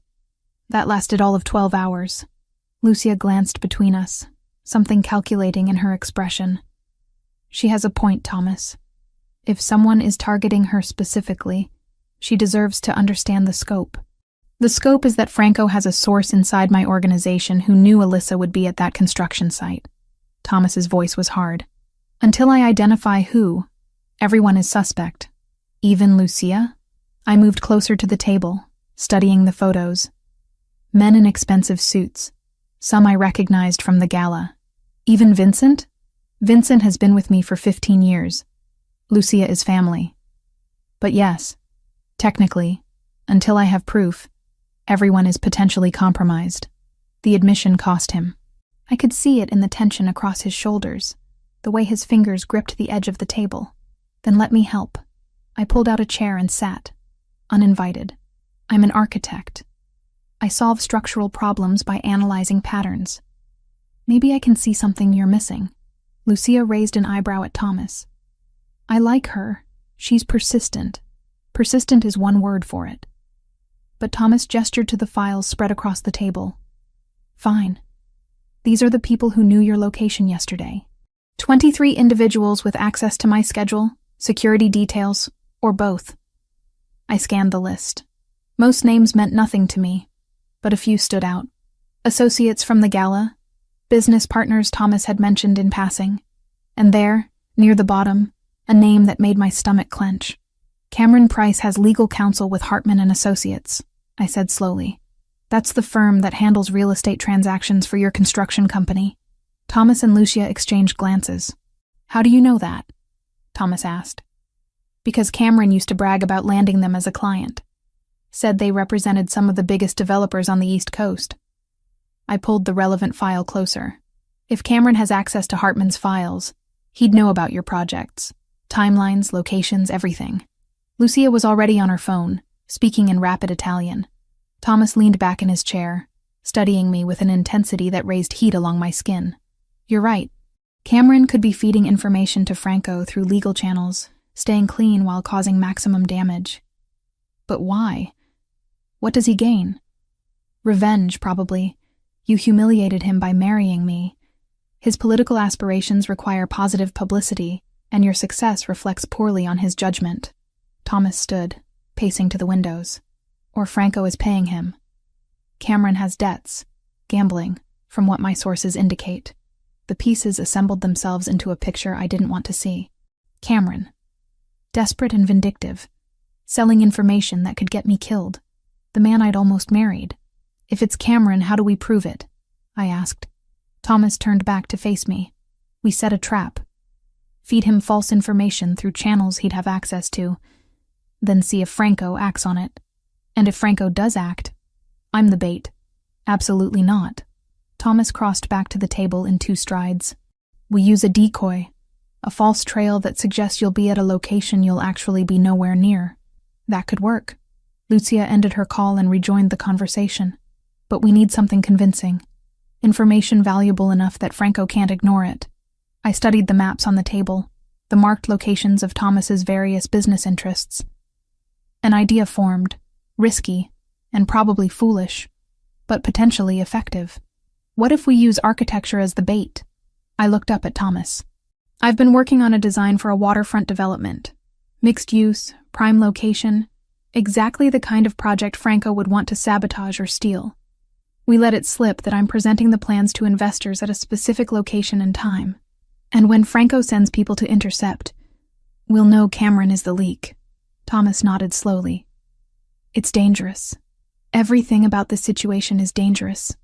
That lasted all of 12 hours. Lucia glanced between us, something calculating in her expression. She has a point, Thomas. If someone is targeting her specifically, she deserves to understand the scope. The scope is that Franco has a source inside my organization who knew Alyssa would be at that construction site. Thomas's voice was hard. Until I identify who, everyone is suspect. Even Lucia? I moved closer to the table, studying the photos. Men in expensive suits. Some I recognized from the gala. Even Vincent? Vincent has been with me for 15 years. Lucia is family. But yes, technically, until I have proof, everyone is potentially compromised. The admission cost him. I could see it in the tension across his shoulders, the way his fingers gripped the edge of the table. Then let me help. I pulled out a chair and sat, uninvited. I'm an architect. I solve structural problems by analyzing patterns. Maybe I can see something you're missing. Lucia raised an eyebrow at Thomas. I like her. She's persistent. Persistent is one word for it. But Thomas gestured to the files spread across the table. Fine. These are the people who knew your location yesterday. 23 individuals with access to my schedule, security details, or both. I scanned the list. Most names meant nothing to me, but a few stood out. Associates from the gala, business partners Thomas had mentioned in passing, and there, near the bottom, a name that made my stomach clench. Cameron Price has legal counsel with Hartman and Associates, I said slowly. That's the firm that handles real estate transactions for your construction company. Thomas and Lucia exchanged glances. How do you know that? Thomas asked. Because Cameron used to brag about landing them as a client. Said they represented some of the biggest developers on the East Coast. I pulled the relevant file closer. If Cameron has access to Hartman's files, he'd know about your projects. Timelines, locations, everything. Lucia was already on her phone, speaking in rapid Italian. Thomas leaned back in his chair, studying me with an intensity that raised heat along my skin. You're right. Cameron could be feeding information to Franco through legal channels, staying clean while causing maximum damage. But why? What does he gain? Revenge, probably. You humiliated him by marrying me. His political aspirations require positive publicity, and your success reflects poorly on his judgment. Thomas stood, pacing to the windows. Or Franco is paying him. Cameron has debts, gambling, from what my sources indicate. The pieces assembled themselves into a picture I didn't want to see. Cameron. Desperate and vindictive. Selling information that could get me killed. The man I'd almost married. If it's Cameron, how do we prove it? I asked. Thomas turned back to face me. We set a trap. Feed him false information through channels he'd have access to. Then see if Franco acts on it. And if Franco does act, I'm the bait. Absolutely not. Thomas crossed back to the table in 2 strides. We use a decoy, a false trail that suggests you'll be at a location you'll actually be nowhere near. That could work. Lucia ended her call and rejoined the conversation. But we need something convincing. Information valuable enough that Franco can't ignore it. I studied the maps on the table, the marked locations of Thomas's various business interests. An idea formed. Risky, and probably foolish, but potentially effective. What if we use architecture as the bait? I looked up at Thomas. I've been working on a design for a waterfront development. Mixed use, prime location, exactly the kind of project Franco would want to sabotage or steal. We let it slip that I'm presenting the plans to investors at a specific location and time. And when Franco sends people to intercept, we'll know Cameron is the leak. Thomas nodded slowly. It's dangerous. Everything about this situation is dangerous.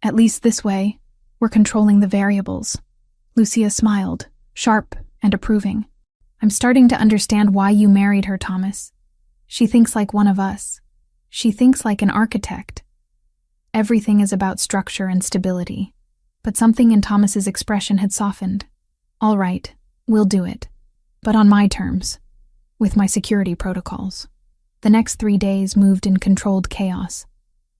At least this way, we're controlling the variables. Lucia smiled, sharp and approving. I'm starting to understand why you married her, Thomas. She thinks like one of us. She thinks like an architect. Everything is about structure and stability. But something in Thomas's expression had softened. All right, we'll do it. But on my terms, with my security protocols. The next 3 days moved in controlled chaos.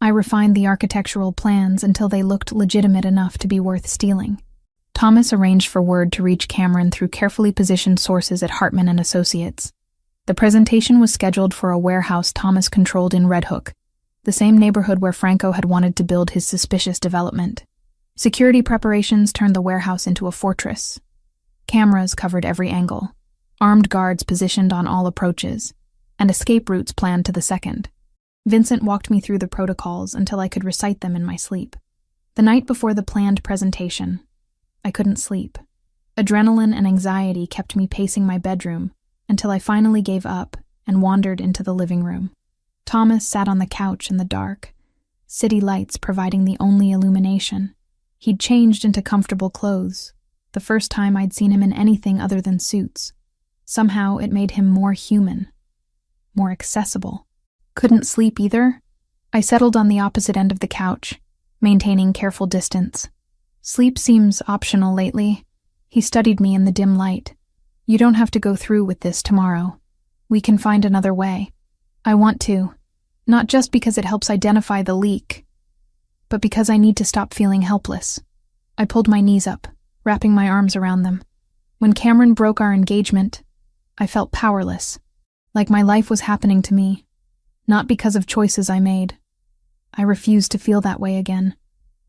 I refined the architectural plans until they looked legitimate enough to be worth stealing. Thomas arranged for word to reach Cameron through carefully positioned sources at Hartman and Associates. The presentation was scheduled for a warehouse Thomas controlled in Red Hook, the same neighborhood where Franco had wanted to build his suspicious development. Security preparations turned the warehouse into a fortress. Cameras covered every angle, armed guards positioned on all approaches, and escape routes planned to the second. Vincent walked me through the protocols until I could recite them in my sleep. The night before the planned presentation, I couldn't sleep. Adrenaline and anxiety kept me pacing my bedroom until I finally gave up and wandered into the living room. Thomas sat on the couch in the dark, city lights providing the only illumination. He'd changed into comfortable clothes, the first time I'd seen him in anything other than suits. Somehow it made him more human, more accessible. Couldn't sleep either? I settled on the opposite end of the couch, maintaining careful distance. Sleep seems optional lately. He studied me in the dim light. You don't have to go through with this tomorrow. We can find another way. I want to, not just because it helps identify the leak, but because I need to stop feeling helpless. I pulled my knees up, wrapping my arms around them. When Cameron broke our engagement, I felt powerless, like my life was happening to me, not because of choices I made. I refuse to feel that way again,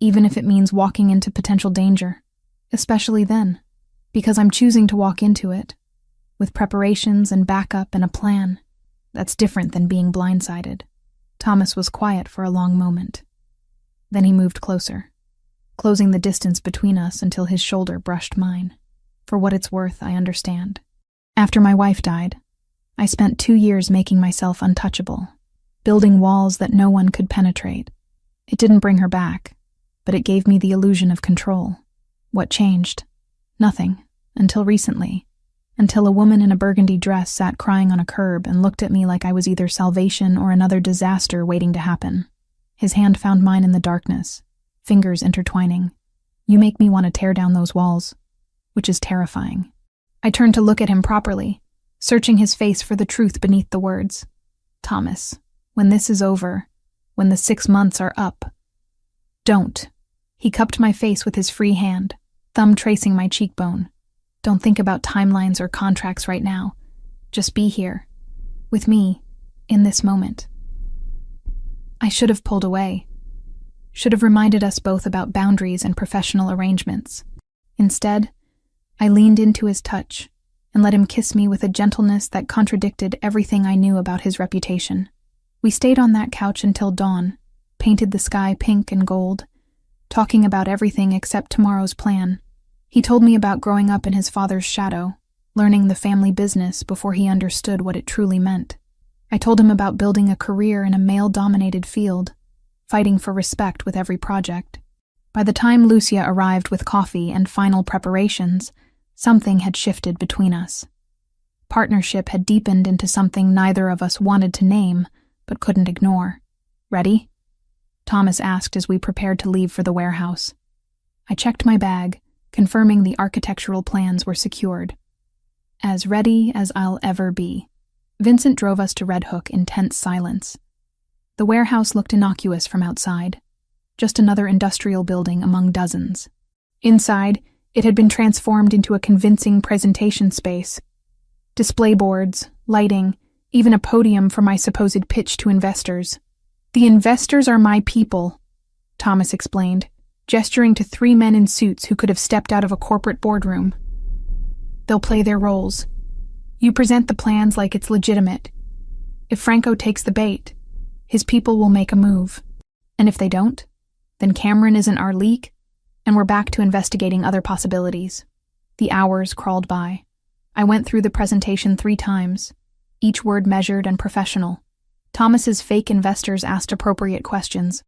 even if it means walking into potential danger, especially then, because I'm choosing to walk into it, with preparations and backup and a plan. That's different than being blindsided. Thomas was quiet for a long moment. Then he moved closer, closing the distance between us until his shoulder brushed mine. For what it's worth, I understand. After my wife died, I spent 2 years making myself untouchable, building walls that no one could penetrate. It didn't bring her back, but it gave me the illusion of control. What changed? Nothing, until recently. Until a woman in a burgundy dress sat crying on a curb and looked at me like I was either salvation or another disaster waiting to happen. His hand found mine in the darkness, fingers intertwining. You make me want to tear down those walls, which is terrifying. I turned to look at him properly, searching his face for the truth beneath the words. Thomas, when this is over, when the 6 months are up, don't. He cupped my face with his free hand, thumb tracing my cheekbone. Don't think about timelines or contracts right now. Just be here, with me, in this moment. I should have pulled away. Should have reminded us both about boundaries and professional arrangements. Instead, I leaned into his touch and let him kiss me with a gentleness that contradicted everything I knew about his reputation. We stayed on that couch until dawn, painted the sky pink and gold, talking about everything except tomorrow's plan. He told me about growing up in his father's shadow, learning the family business before he understood what it truly meant. I told him about building a career in a male-dominated field, fighting for respect with every project. By the time Lucia arrived with coffee and final preparations, something had shifted between us. Partnership had deepened into something neither of us wanted to name, but couldn't ignore. Ready? Thomas asked as we prepared to leave for the warehouse. I checked my bag, confirming the architectural plans were secured. As ready as I'll ever be. Vincent drove us to Red Hook in tense silence. The warehouse looked innocuous from outside, just another industrial building among dozens. Inside, it had been transformed into a convincing presentation space. Display boards, lighting, even a podium for my supposed pitch to investors. The investors are my people, Thomas explained, gesturing to 3 men in suits who could have stepped out of a corporate boardroom. They'll play their roles. You present the plans like it's legitimate. If Franco takes the bait, his people will make a move. And if they don't, then Cameron isn't our leak, and we're back to investigating other possibilities. The hours crawled by. I went through the presentation 3 times, each word measured and professional. Thomas's fake investors asked appropriate questions.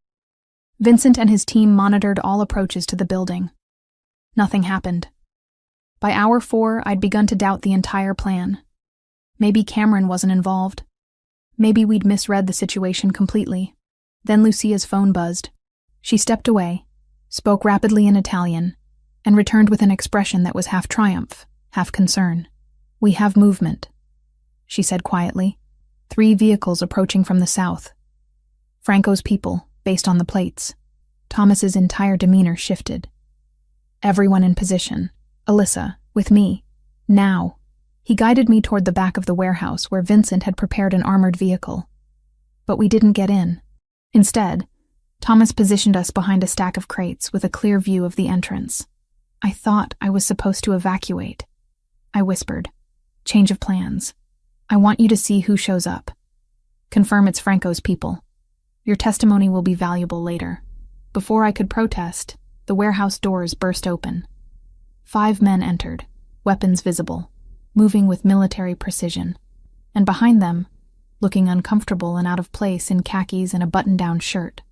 Vincent and his team monitored all approaches to the building. Nothing happened. By hour 4, I'd begun to doubt the entire plan. Maybe Cameron wasn't involved. Maybe we'd misread the situation completely. Then Lucia's phone buzzed. She stepped away, spoke rapidly in Italian, and returned with an expression that was half triumph, half concern. "We have movement," she said quietly. 3 vehicles approaching from the south. Franco's people, based on the plates. Thomas's entire demeanor shifted. "Everyone in position. Alyssa, with me. Now." He guided me toward the back of the warehouse where Vincent had prepared an armored vehicle. But we didn't get in. Instead, Thomas positioned us behind a stack of crates with a clear view of the entrance. "I thought I was supposed to evacuate," I whispered. "Change of plans. I want you to see who shows up. Confirm it's Franco's people. Your testimony will be valuable later." Before I could protest, the warehouse doors burst open. 5 men entered, weapons visible, moving with military precision. And behind them, looking uncomfortable and out of place in khakis and a button-down shirt,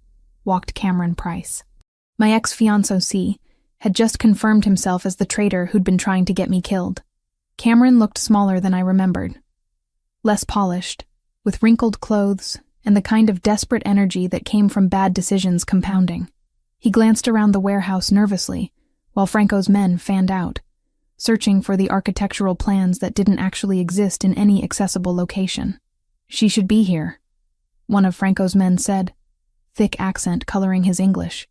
walked Cameron Price. My ex-fiancé had just confirmed himself as the traitor who'd been trying to get me killed. Cameron looked smaller than I remembered. Less polished, with wrinkled clothes and the kind of desperate energy that came from bad decisions compounding. He glanced around the warehouse nervously, while Franco's men fanned out, searching for the architectural plans that didn't actually exist in any accessible location. "She should be here," one of Franco's men said, thick accent coloring his English.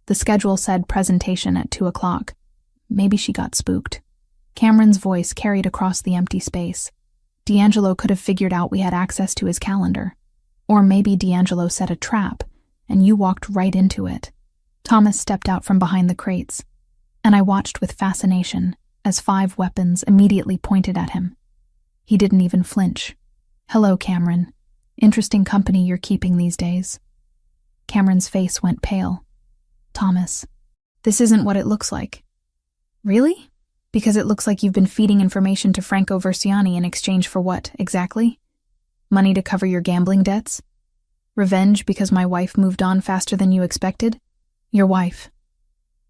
The schedule said presentation at 2 o'clock. Maybe she got spooked. Cameron's voice carried across the empty space. D'Angelo could have figured out we had access to his calendar. Or maybe D'Angelo set a trap, and you walked right into it. Thomas stepped out from behind the crates, and I watched with fascination as 5 weapons immediately pointed at him. He didn't even flinch. "Hello, Cameron. Interesting company you're keeping these days." Cameron's face went pale. "Thomas, this isn't what it looks like." "Really? Because it looks like you've been feeding information to Franco Versiani in exchange for what, exactly? Money to cover your gambling debts? Revenge because my wife moved on faster than you expected? Your wife."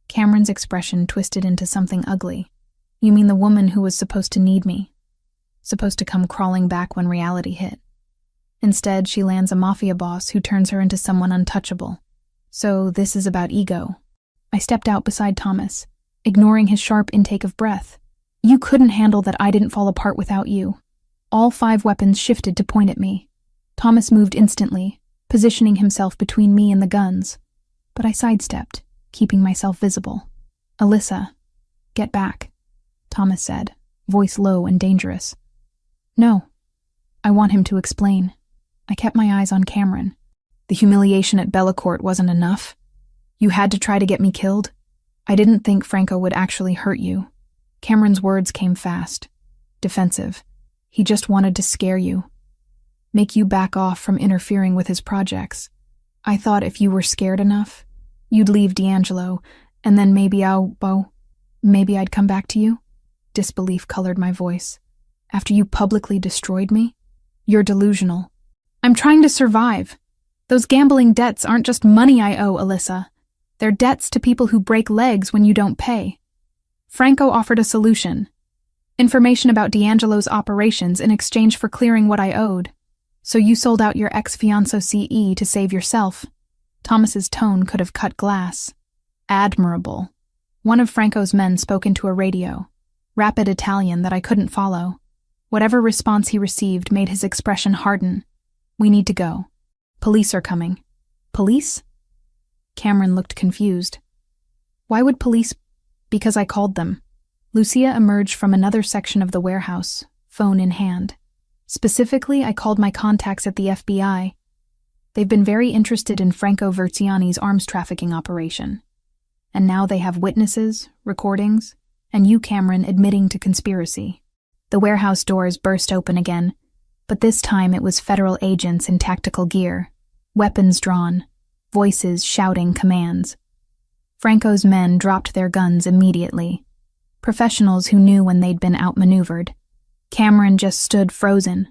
Cameron's expression twisted into something ugly. "You mean the woman who was supposed to need me? Supposed to come crawling back when reality hit. Instead, she lands a Mafia boss who turns her into someone untouchable. So this is about ego." I stepped out beside Thomas, ignoring his sharp intake of breath. "You couldn't handle that I didn't fall apart without you." All 5 weapons shifted to point at me. Thomas moved instantly, positioning himself between me and the guns. But I sidestepped, keeping myself visible. "Alyssa, get back," Thomas said, voice low and dangerous. "No." I want him to explain. I kept my eyes on Cameron. "The humiliation at Bellacourt wasn't enough? You had to try to get me killed? I didn't think Franco would actually hurt you." Cameron's words came fast, defensive. "He just wanted to scare you. Make you back off from interfering with his projects. I thought if you were scared enough, you'd leave D'Angelo, and then maybe I'd come back to you?" Disbelief colored my voice. "After you publicly destroyed me? You're delusional." "I'm trying to survive. Those gambling debts aren't just money I owe, Alyssa. They're debts to people who break legs when you don't pay. Franco offered a solution. Information about D'Angelo's operations in exchange for clearing what I owed. So you sold out your ex-fiancé CE to save yourself." Thomas's tone could have cut glass. "Admirable." One of Franco's men spoke into a radio, rapid Italian that I couldn't follow. Whatever response he received made his expression harden. "We need to go. Police are coming." "Police?" Cameron looked confused. "Why would police—" "Because I called them." Lucia emerged from another section of the warehouse, phone in hand. "Specifically, I called my contacts at the FBI. They've been very interested in Franco Versiani's arms trafficking operation. And now they have witnesses, recordings, and you, Cameron, admitting to conspiracy." The warehouse doors burst open again, but this time it was federal agents in tactical gear, weapons drawn, voices shouting commands. Franco's men dropped their guns immediately, professionals who knew when they'd been outmaneuvered. Cameron just stood frozen,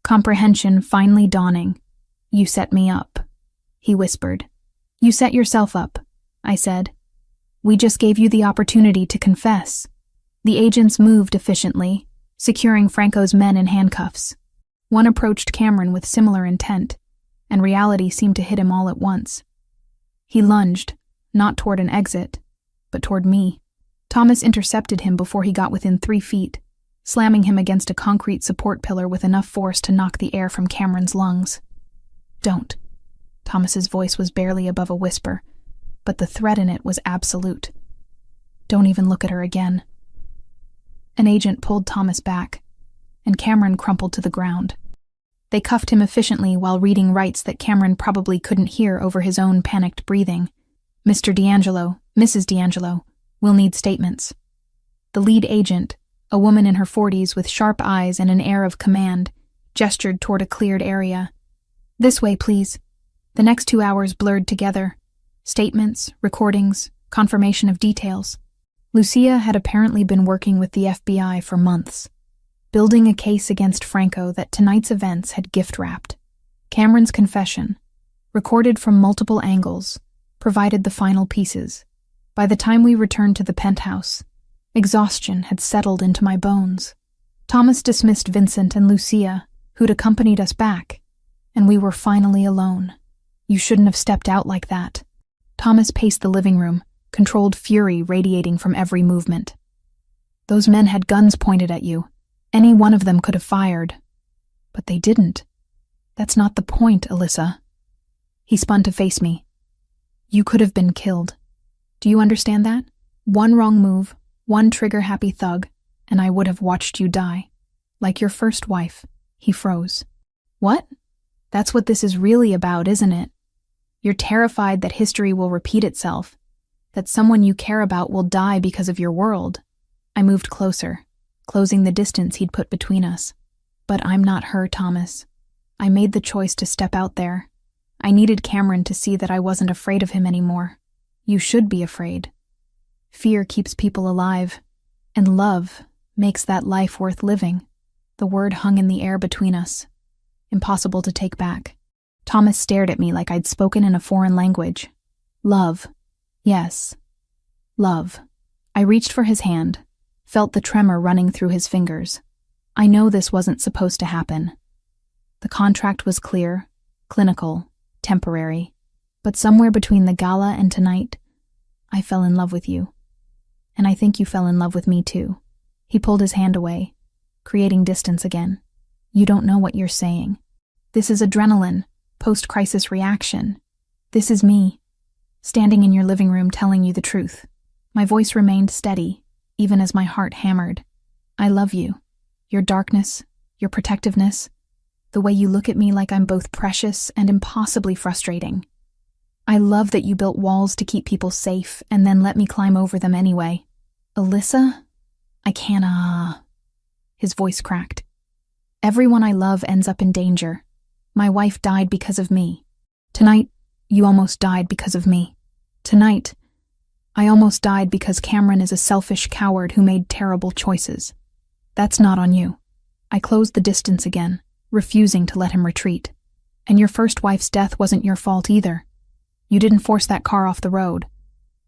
comprehension finally dawning. "You set me up," he whispered. "You set yourself up," I said. "We just gave you the opportunity to confess." The agents moved efficiently, securing Franco's men in handcuffs. One approached Cameron with similar intent, and reality seemed to hit him all at once. He lunged, not toward an exit, but toward me. Thomas intercepted him before he got within 3 feet, slamming him against a concrete support pillar with enough force to knock the air from Cameron's lungs. "Don't." Thomas's voice was barely above a whisper, but the threat in it was absolute. "Don't even look at her again." An agent pulled Thomas back, and Cameron crumpled to the ground. They cuffed him efficiently while reading rights that Cameron probably couldn't hear over his own panicked breathing. "Mr. D'Angelo, Mrs. D'Angelo, we'll need statements." The lead agent, a woman in her 40s with sharp eyes and an air of command, gestured toward a cleared area. "This way, please." The next 2 hours blurred together. Statements, recordings, confirmation of details. Lucia had apparently been working with the FBI for months, building a case against Franco that tonight's events had gift-wrapped. Cameron's confession, recorded from multiple angles, provided the final pieces. By the time we returned to the penthouse, exhaustion had settled into my bones. Thomas dismissed Vincent and Lucia, who'd accompanied us back, and we were finally alone. "You shouldn't have stepped out like that." Thomas paced the living room, controlled fury radiating from every movement. "Those men had guns pointed at you. Any one of them could have fired. But they didn't. That's not the point, Alyssa." He spun to face me. "You could have been killed. Do you understand that? One wrong move, one trigger-happy thug, and I would have watched you die. Like your first wife." He froze. "What? That's what this is really about, isn't it? You're terrified that history will repeat itself, that someone you care about will die because of your world." I moved closer, closing the distance he'd put between us. "But I'm not her, Thomas. I made the choice to step out there. I needed Cameron to see that I wasn't afraid of him anymore. You should be afraid. Fear keeps people alive, and love makes that life worth living." The word hung in the air between us, impossible to take back. Thomas stared at me like I'd spoken in a foreign language. "Love. Yes. Love." I reached for his hand, felt the tremor running through his fingers. I know this wasn't supposed to happen. The contract was clear, clinical, temporary, but somewhere between the gala and tonight, I fell in love with you. And I think you fell in love with me too. He pulled his hand away, creating distance again. "You don't know what you're saying. This is adrenaline, post-crisis reaction. This is me, standing in your living room telling you the truth." My voice remained steady, even as my heart hammered. "I love you. Your darkness, your protectiveness, the way you look at me like I'm both precious and impossibly frustrating. I love that you built walls to keep people safe and then let me climb over them anyway. Alyssa, I can't, His voice cracked. "Everyone I love ends up in danger. My wife died because of me. Tonight, you almost died because of me. Tonight, I almost died because Cameron is a selfish coward who made terrible choices. That's not on you." I closed the distance again, refusing to let him retreat. "And your first wife's death wasn't your fault either. You didn't force that car off the road.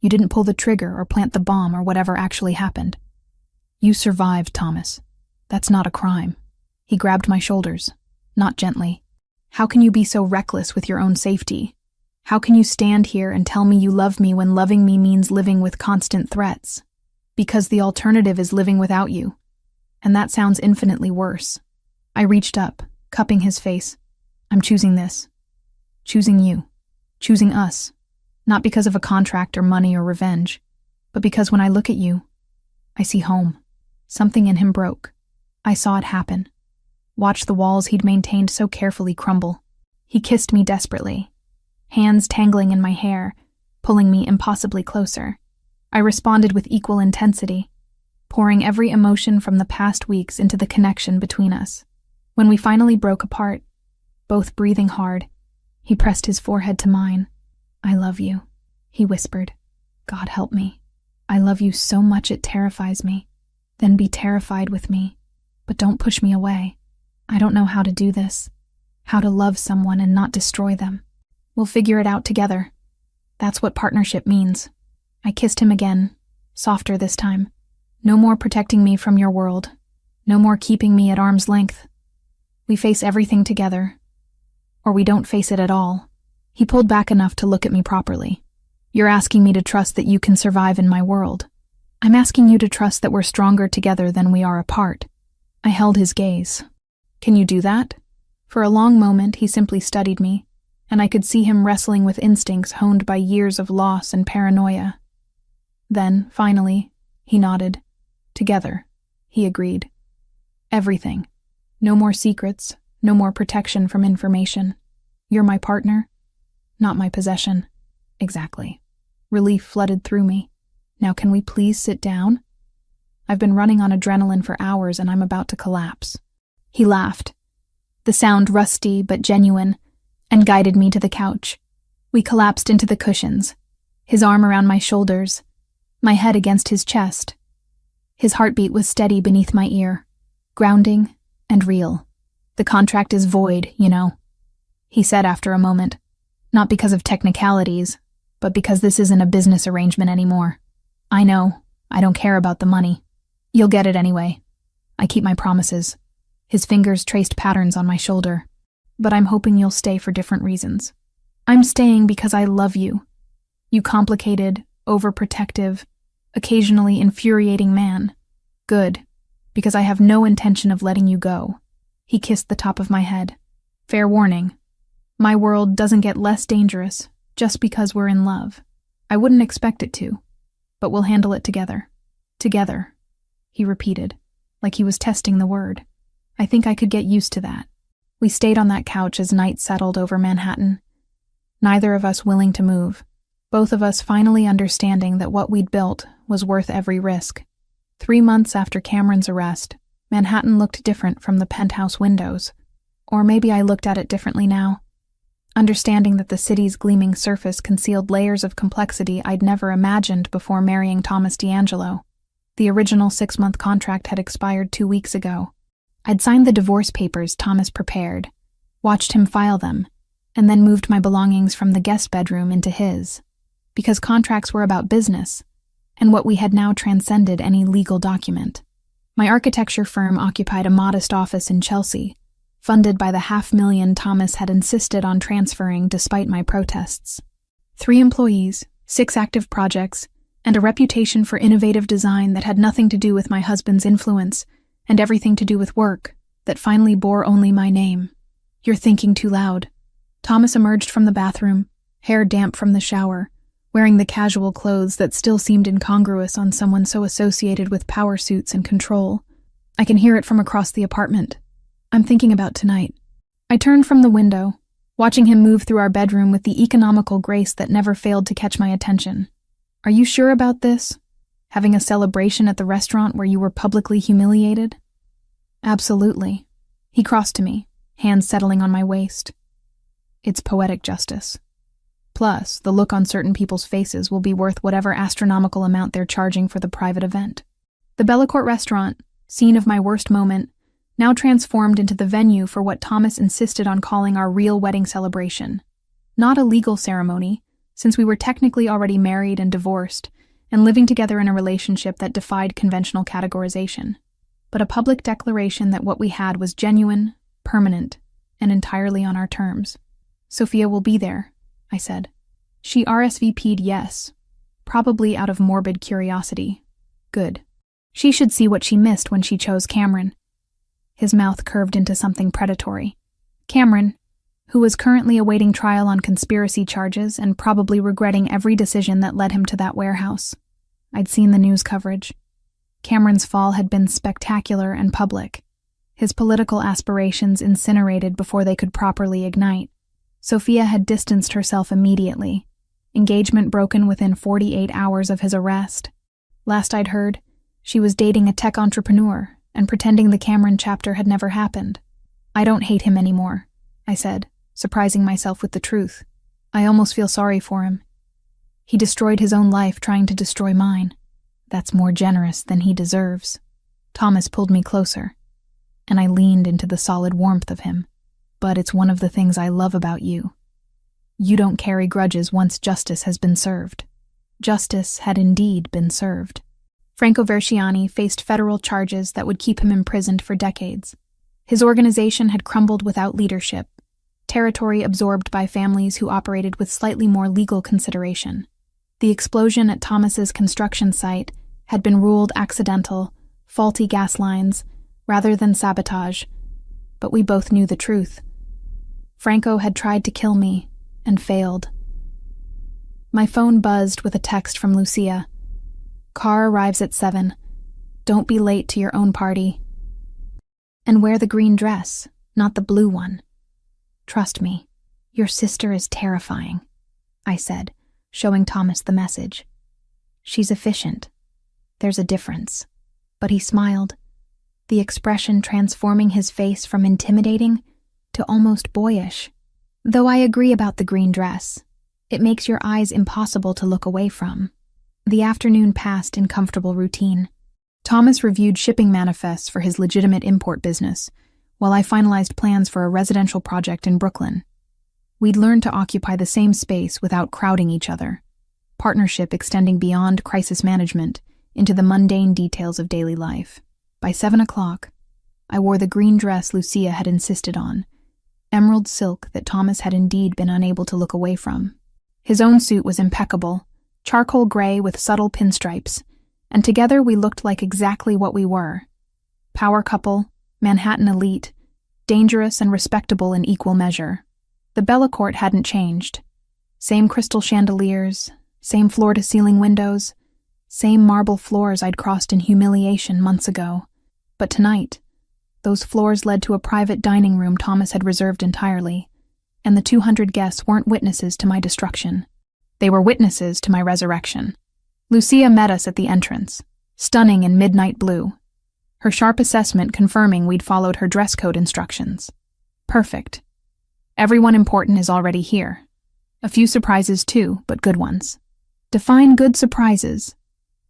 You didn't pull the trigger or plant the bomb or whatever actually happened. You survived, Thomas. That's not a crime." He grabbed my shoulders, not gently. "How can you be so reckless with your own safety? How can you stand here and tell me you love me when loving me means living with constant threats? Because the alternative is living without you. And that sounds infinitely worse." I reached up, cupping his face. "I'm choosing this. Choosing you. Choosing us. Not because of a contract or money or revenge, but because when I look at you, I see home." Something in him broke. I saw it happen. Watched the walls he'd maintained so carefully crumble. He kissed me desperately, hands tangling in my hair, pulling me impossibly closer. I responded with equal intensity, pouring every emotion from the past weeks into the connection between us. When we finally broke apart, both breathing hard, he pressed his forehead to mine. "I love you," he whispered. "God help me. I love you so much it terrifies me. Then be terrified with me, but don't push me away. I don't know how to do this, how to love someone and not destroy them. We'll figure it out together. That's what partnership means." I kissed him again, softer this time. "No more protecting me from your world. No more keeping me at arm's length. We face everything together. Or we don't face it at all. He pulled back enough to look at me properly. You're asking me to trust that you can survive in my world. I'm asking you to trust that we're stronger together than we are apart. I held his gaze. Can you do that? For a long moment, he simply studied me, and I could see him wrestling with instincts honed by years of loss and paranoia. Then, finally, he nodded. Together, he agreed. Everything. No more secrets, no more protection from information. You're my partner, not my possession. Exactly. Relief flooded through me. Now can we please sit down? I've been running on adrenaline for hours and I'm about to collapse. He laughed, the sound rusty but genuine, and guided me to the couch. We collapsed into the cushions, his arm around my shoulders, my head against his chest. His heartbeat was steady beneath my ear, grounding and real. The contract is void, you know, he said after a moment. Not because of technicalities, but because this isn't a business arrangement anymore. I know, I don't care about the money. You'll get it anyway. I keep my promises. His fingers traced patterns on my shoulder. But I'm hoping you'll stay for different reasons. I'm staying because I love you. You complicated, overprotective, occasionally infuriating man. Good, because I have no intention of letting you go. He kissed the top of my head. Fair warning. My world doesn't get less dangerous just because we're in love. I wouldn't expect it to, but we'll handle it together. Together, he repeated, like he was testing the word. I think I could get used to that. We stayed on that couch as night settled over Manhattan, neither of us willing to move, both of us finally understanding that what we'd built was worth every risk. 3 months after Cameron's arrest, Manhattan looked different from the penthouse windows. Or maybe I looked at it differently now, understanding that the city's gleaming surface concealed layers of complexity I'd never imagined before marrying Thomas D'Angelo. The original 6-month contract had expired 2 weeks ago. I'd signed the divorce papers Thomas prepared, watched him file them, and then moved my belongings from the guest bedroom into his. Because contracts were about business, and what we had now transcended any legal document. My architecture firm occupied a modest office in Chelsea, funded by the $500,000 Thomas had insisted on transferring despite my protests. 3 employees, 6 active projects, and a reputation for innovative design that had nothing to do with my husband's influence and everything to do with work that finally bore only my name. You're thinking too loud. Thomas emerged from the bathroom, hair damp from the shower, wearing the casual clothes that still seemed incongruous on someone so associated with power suits and control. I can hear it from across the apartment. I'm thinking about tonight. I turned from the window, watching him move through our bedroom with the economical grace that never failed to catch my attention. Are you sure about this? Having a celebration at the restaurant where you were publicly humiliated? Absolutely. He crossed to me, hands settling on my waist. It's poetic justice. Plus, the look on certain people's faces will be worth whatever astronomical amount they're charging for the private event. The Bellacourt restaurant, scene of my worst moment, now transformed into the venue for what Thomas insisted on calling our real wedding celebration. Not a legal ceremony, since we were technically already married and divorced, and living together in a relationship that defied conventional categorization, but a public declaration that what we had was genuine, permanent, and entirely on our terms. Sophia will be there, I said. She RSVP'd yes, probably out of morbid curiosity. Good. She should see what she missed when she chose Cameron. His mouth curved into something predatory. Cameron, who was currently awaiting trial on conspiracy charges and probably regretting every decision that led him to that warehouse. I'd seen the news coverage. Cameron's fall had been spectacular and public, his political aspirations incinerated before they could properly ignite. Sophia had distanced herself immediately, engagement broken within 48 hours of his arrest. Last I'd heard, she was dating a tech entrepreneur and pretending the Cameron chapter had never happened. I don't hate him anymore, I said, surprising myself with the truth. I almost feel sorry for him. He destroyed his own life trying to destroy mine. That's more generous than he deserves. Thomas pulled me closer, and I leaned into the solid warmth of him. But it's one of the things I love about you. You don't carry grudges once justice has been served. Justice had indeed been served. Franco Versiani faced federal charges that would keep him imprisoned for decades. His organization had crumbled without leadership, territory absorbed by families who operated with slightly more legal consideration. The explosion at Thomas's construction site had been ruled accidental, faulty gas lines, rather than sabotage, but we both knew the truth. Franco had tried to kill me, and failed. My phone buzzed with a text from Lucia. Car arrives at 7. Don't be late to your own party. And wear the green dress, not the blue one. Trust me, your sister is terrifying, I said, showing Thomas the message. She's efficient. There's a difference. But he smiled, the expression transforming his face from intimidating to almost boyish. Though I agree about the green dress, it makes your eyes impossible to look away from. The afternoon passed in comfortable routine. Thomas reviewed shipping manifests for his legitimate import business, while I finalized plans for a residential project in Brooklyn. We'd learned to occupy the same space without crowding each other, partnership extending beyond crisis management into the mundane details of daily life. By 7 o'clock, I wore the green dress Lucia had insisted on, emerald silk that Thomas had indeed been unable to look away from. His own suit was impeccable, charcoal gray with subtle pinstripes, and together we looked like exactly what we were. Power couple, Manhattan elite, dangerous and respectable in equal measure. The Bellacourt hadn't changed. Same crystal chandeliers, same floor-to-ceiling windows, same marble floors I'd crossed in humiliation months ago. But tonight, those floors led to a private dining room Thomas had reserved entirely, and the 200 guests weren't witnesses to my destruction. They were witnesses to my resurrection. Lucia met us at the entrance, stunning in midnight blue, her sharp assessment confirming we'd followed her dress code instructions. Perfect. Everyone important is already here. A few surprises too, but good ones. Define good surprises,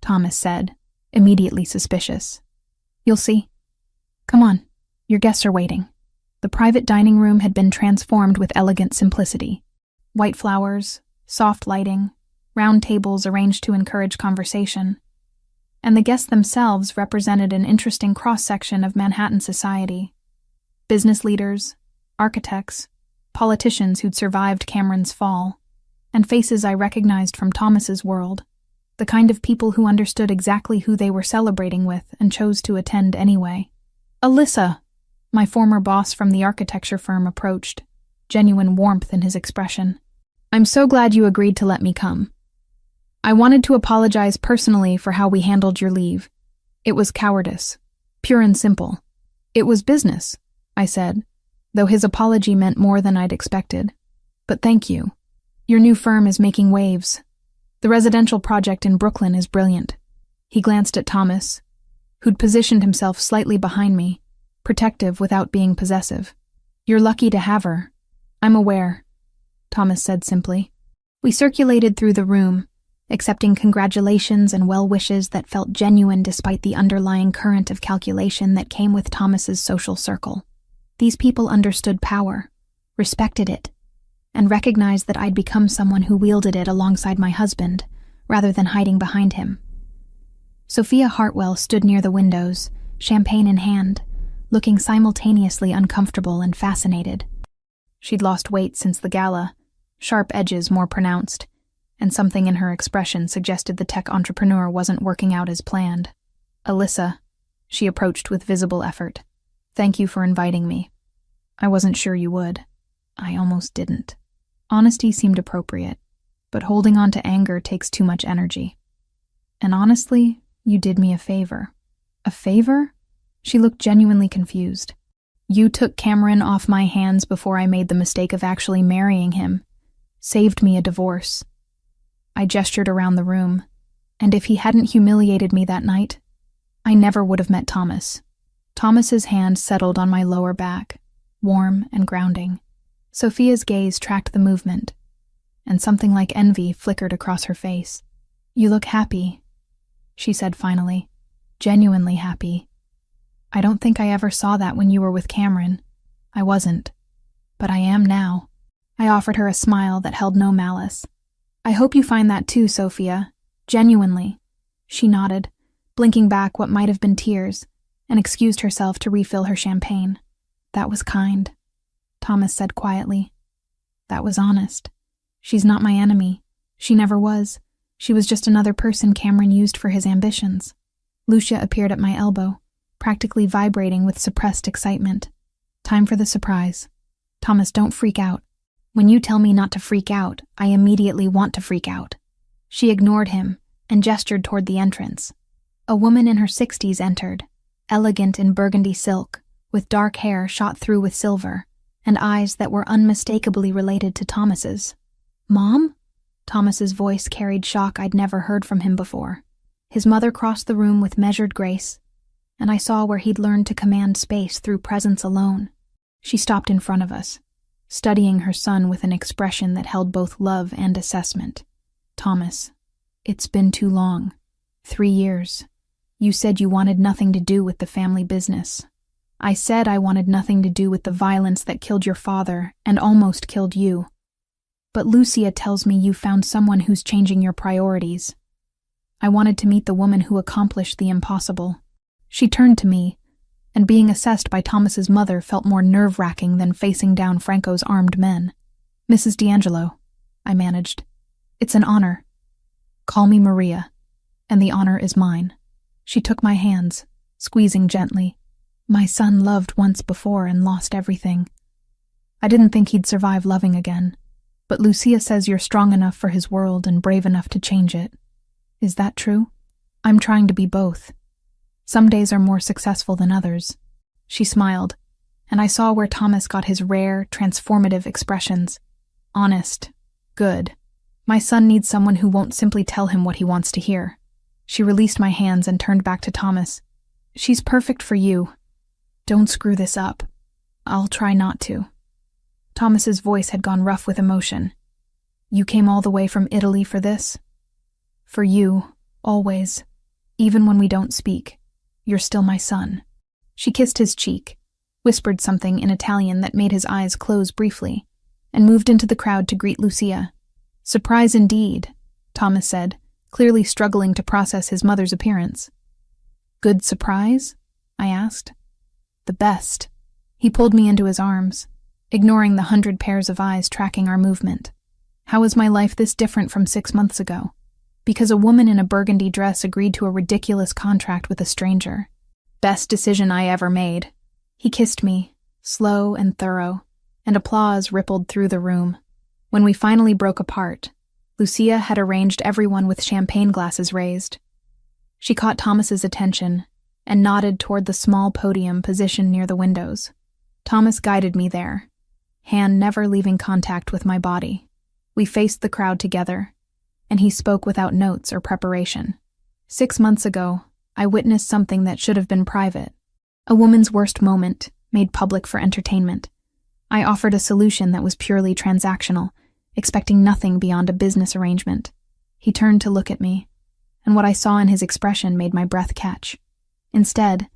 Thomas said, immediately suspicious. You'll see. Come on, your guests are waiting. The private dining room had been transformed with elegant simplicity. White flowers, soft lighting, round tables arranged to encourage conversation. And the guests themselves represented an interesting cross-section of Manhattan society. Business leaders, architects, politicians who'd survived Cameron's fall, and faces I recognized from Thomas's world, the kind of people who understood exactly who they were celebrating with and chose to attend anyway. Alyssa, my former boss from the architecture firm, approached, genuine warmth in his expression. I'm so glad you agreed to let me come. I wanted to apologize personally for how we handled your leave. It was cowardice, pure and simple. It was business, I said, though his apology meant more than I'd expected. But thank you. Your new firm is making waves. The residential project in Brooklyn is brilliant. He glanced at Thomas, who'd positioned himself slightly behind me, protective without being possessive. You're lucky to have her. I'm aware, Thomas said simply. We circulated through the room, accepting congratulations and well wishes that felt genuine despite the underlying current of calculation that came with Thomas's social circle. These people understood power, respected it, and recognized that I'd become someone who wielded it alongside my husband, rather than hiding behind him. Sophia Hartwell stood near the windows, champagne in hand, looking simultaneously uncomfortable and fascinated. She'd lost weight since the gala, sharp edges more pronounced, and something in her expression suggested the tech entrepreneur wasn't working out as planned. Alyssa, she approached with visible effort. Thank you for inviting me. I wasn't sure you would. I almost didn't. Honesty seemed appropriate, but holding on to anger takes too much energy. And honestly, you did me a favor. A favor? She looked genuinely confused. You took Cameron off my hands before I made the mistake of actually marrying him. Saved me a divorce. I gestured around the room, and if he hadn't humiliated me that night, I never would have met Thomas. Thomas's hand settled on my lower back, warm and grounding. Sophia's gaze tracked the movement, and something like envy flickered across her face. You look happy, she said finally. Genuinely happy. I don't think I ever saw that when you were with Cameron. I wasn't. But I am now. I offered her a smile that held no malice. I hope you find that too, Sophia. Genuinely. She nodded, blinking back what might have been tears, and excused herself to refill her champagne. That was kind, Thomas said quietly. That was honest. She's not my enemy. She never was. She was just another person Cameron used for his ambitions. Lucia appeared at my elbow, practically vibrating with suppressed excitement. Time for the surprise. Thomas, don't freak out. When you tell me not to freak out, I immediately want to freak out. She ignored him and gestured toward the entrance. A woman in her 60s entered, elegant in burgundy silk, with dark hair shot through with silver, and eyes that were unmistakably related to Thomas's. Mom? Thomas's voice carried shock I'd never heard from him before. His mother crossed the room with measured grace, and I saw where he'd learned to command space through presence alone. She stopped in front of us, studying her son with an expression that held both love and assessment. Thomas, it's been too long. 3 years. You said you wanted nothing to do with the family business. I said I wanted nothing to do with the violence that killed your father and almost killed you. But Lucia tells me you found someone who's changing your priorities. I wanted to meet the woman who accomplished the impossible. She turned to me, and being assessed by Thomas's mother felt more nerve-wracking than facing down Franco's armed men. Mrs. D'Angelo, I managed. It's an honor. Call me Maria, and the honor is mine. She took my hands, squeezing gently. My son loved once before and lost everything. I didn't think he'd survive loving again, but Lucia says you're strong enough for his world and brave enough to change it. Is that true? I'm trying to be both. Some days are more successful than others. She smiled, and I saw where Thomas got his rare, transformative expressions. Honest. Good. My son needs someone who won't simply tell him what he wants to hear. She released my hands and turned back to Thomas. She's perfect for you. Don't screw this up. I'll try not to. Thomas's voice had gone rough with emotion. You came all the way from Italy for this? For you, always. Even when we don't speak. You're still my son. She kissed his cheek, whispered something in Italian that made his eyes close briefly, and moved into the crowd to greet Lucia. Surprise indeed, Thomas said, clearly struggling to process his mother's appearance. Good surprise? I asked. The best. He pulled me into his arms, ignoring the 100 pairs of eyes tracking our movement. How is my life this different from 6 months ago? Because a woman in a burgundy dress agreed to a ridiculous contract with a stranger. Best decision I ever made. He kissed me, slow and thorough, and applause rippled through the room. When we finally broke apart, Lucia had arranged everyone with champagne glasses raised. She caught Thomas's attention and nodded toward the small podium positioned near the windows. Thomas guided me there, hand never leaving contact with my body. We faced the crowd together, and he spoke without notes or preparation. 6 months ago, I witnessed something that should have been private. A woman's worst moment, made public for entertainment. I offered a solution that was purely transactional, expecting nothing beyond a business arrangement. He turned to look at me, and what I saw in his expression made my breath catch. Instead,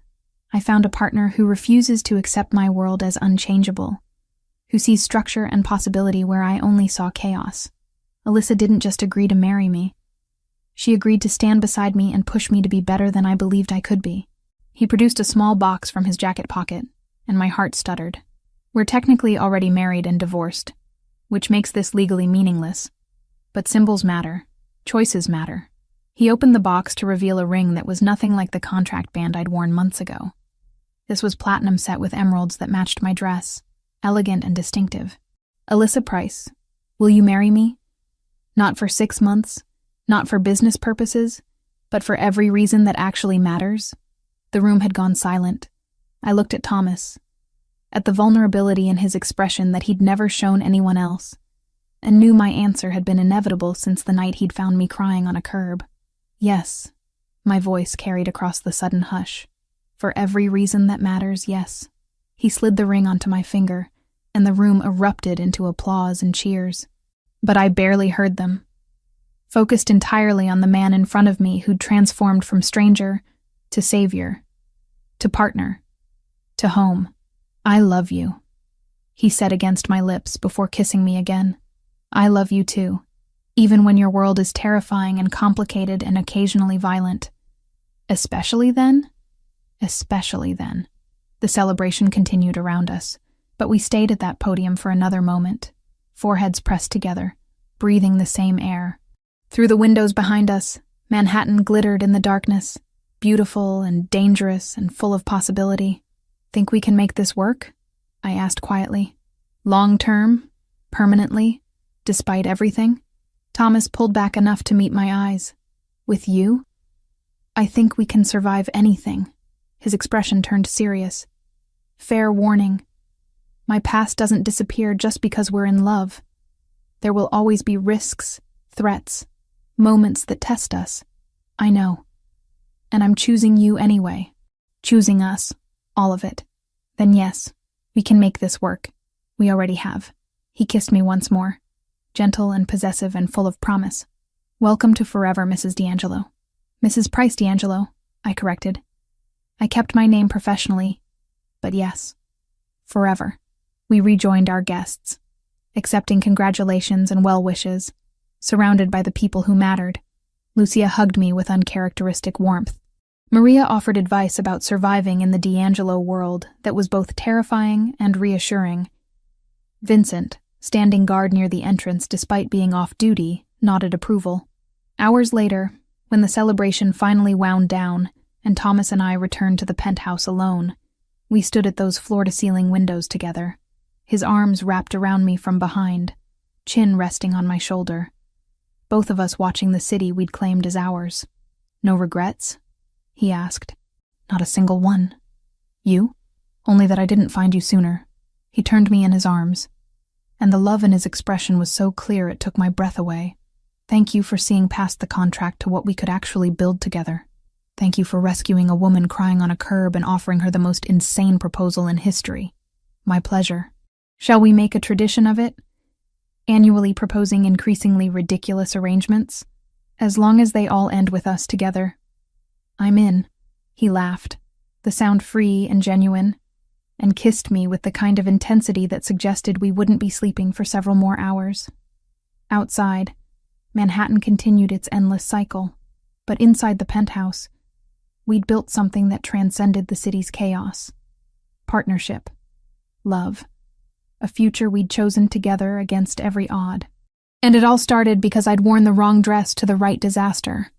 I found a partner who refuses to accept my world as unchangeable, who sees structure and possibility where I only saw chaos. Alyssa didn't just agree to marry me. She agreed to stand beside me and push me to be better than I believed I could be. He produced a small box from his jacket pocket, and my heart stuttered. We're technically already married and divorced, which makes this legally meaningless. But symbols matter. Choices matter. He opened the box to reveal a ring that was nothing like the contract band I'd worn months ago. This was platinum set with emeralds that matched my dress, elegant and distinctive. Alyssa Price, will you marry me? Not for 6 months, not for business purposes, but for every reason that actually matters. The room had gone silent. I looked at Thomas, at the vulnerability in his expression that he'd never shown anyone else, and knew my answer had been inevitable since the night he'd found me crying on a curb. Yes, my voice carried across the sudden hush. For every reason that matters, yes. He slid the ring onto my finger, and the room erupted into applause and cheers. But I barely heard them. Focused entirely on the man in front of me who'd transformed from stranger to savior, to partner, to home. I love you, he said against my lips before kissing me again. I love you too, even when your world is terrifying and complicated and occasionally violent. Especially then? Especially then. The celebration continued around us, but we stayed at that podium for another moment, foreheads pressed together, breathing the same air. Through the windows behind us, Manhattan glittered in the darkness, beautiful and dangerous and full of possibility. "Think we can make this work?" I asked quietly. "Long term? Permanently? Despite everything?" Thomas pulled back enough to meet my eyes. "With you? I think we can survive anything." His expression turned serious. "Fair warning. My past doesn't disappear just because we're in love. There will always be risks, threats, moments that test us. I know. And I'm choosing you anyway. Choosing us. All of it. Then yes, we can make this work. We already have." He kissed me once more, gentle and possessive and full of promise. "Welcome to forever, Mrs. D'Angelo." "Mrs. Price D'Angelo," I corrected. I kept my name professionally, but yes, forever. We rejoined our guests, accepting congratulations and well wishes, surrounded by the people who mattered. Lucia hugged me with uncharacteristic warmth. Maria offered advice about surviving in the D'Angelo world that was both terrifying and reassuring. Vincent, standing guard near the entrance despite being off duty, nodded approval. Hours later, when the celebration finally wound down and Thomas and I returned to the penthouse alone, we stood at those floor-to-ceiling windows together, his arms wrapped around me from behind, chin resting on my shoulder. Both of us watching the city we'd claimed as ours. "No regrets?" he asked. "Not a single one." "You? Only that I didn't find you sooner." He turned me in his arms, and the love in his expression was so clear it took my breath away. "Thank you for seeing past the contract to what we could actually build together. Thank you for rescuing a woman crying on a curb and offering her the most insane proposal in history." "My pleasure. Shall we make a tradition of it? Annually proposing increasingly ridiculous arrangements, as long as they all end with us together." "I'm in." He laughed, the sound free and genuine, and kissed me with the kind of intensity that suggested we wouldn't be sleeping for several more hours. Outside, Manhattan continued its endless cycle, but inside the penthouse, we'd built something that transcended the city's chaos. Partnership. Love. A future we'd chosen together against every odd. And it all started because I'd worn the wrong dress to the right disaster.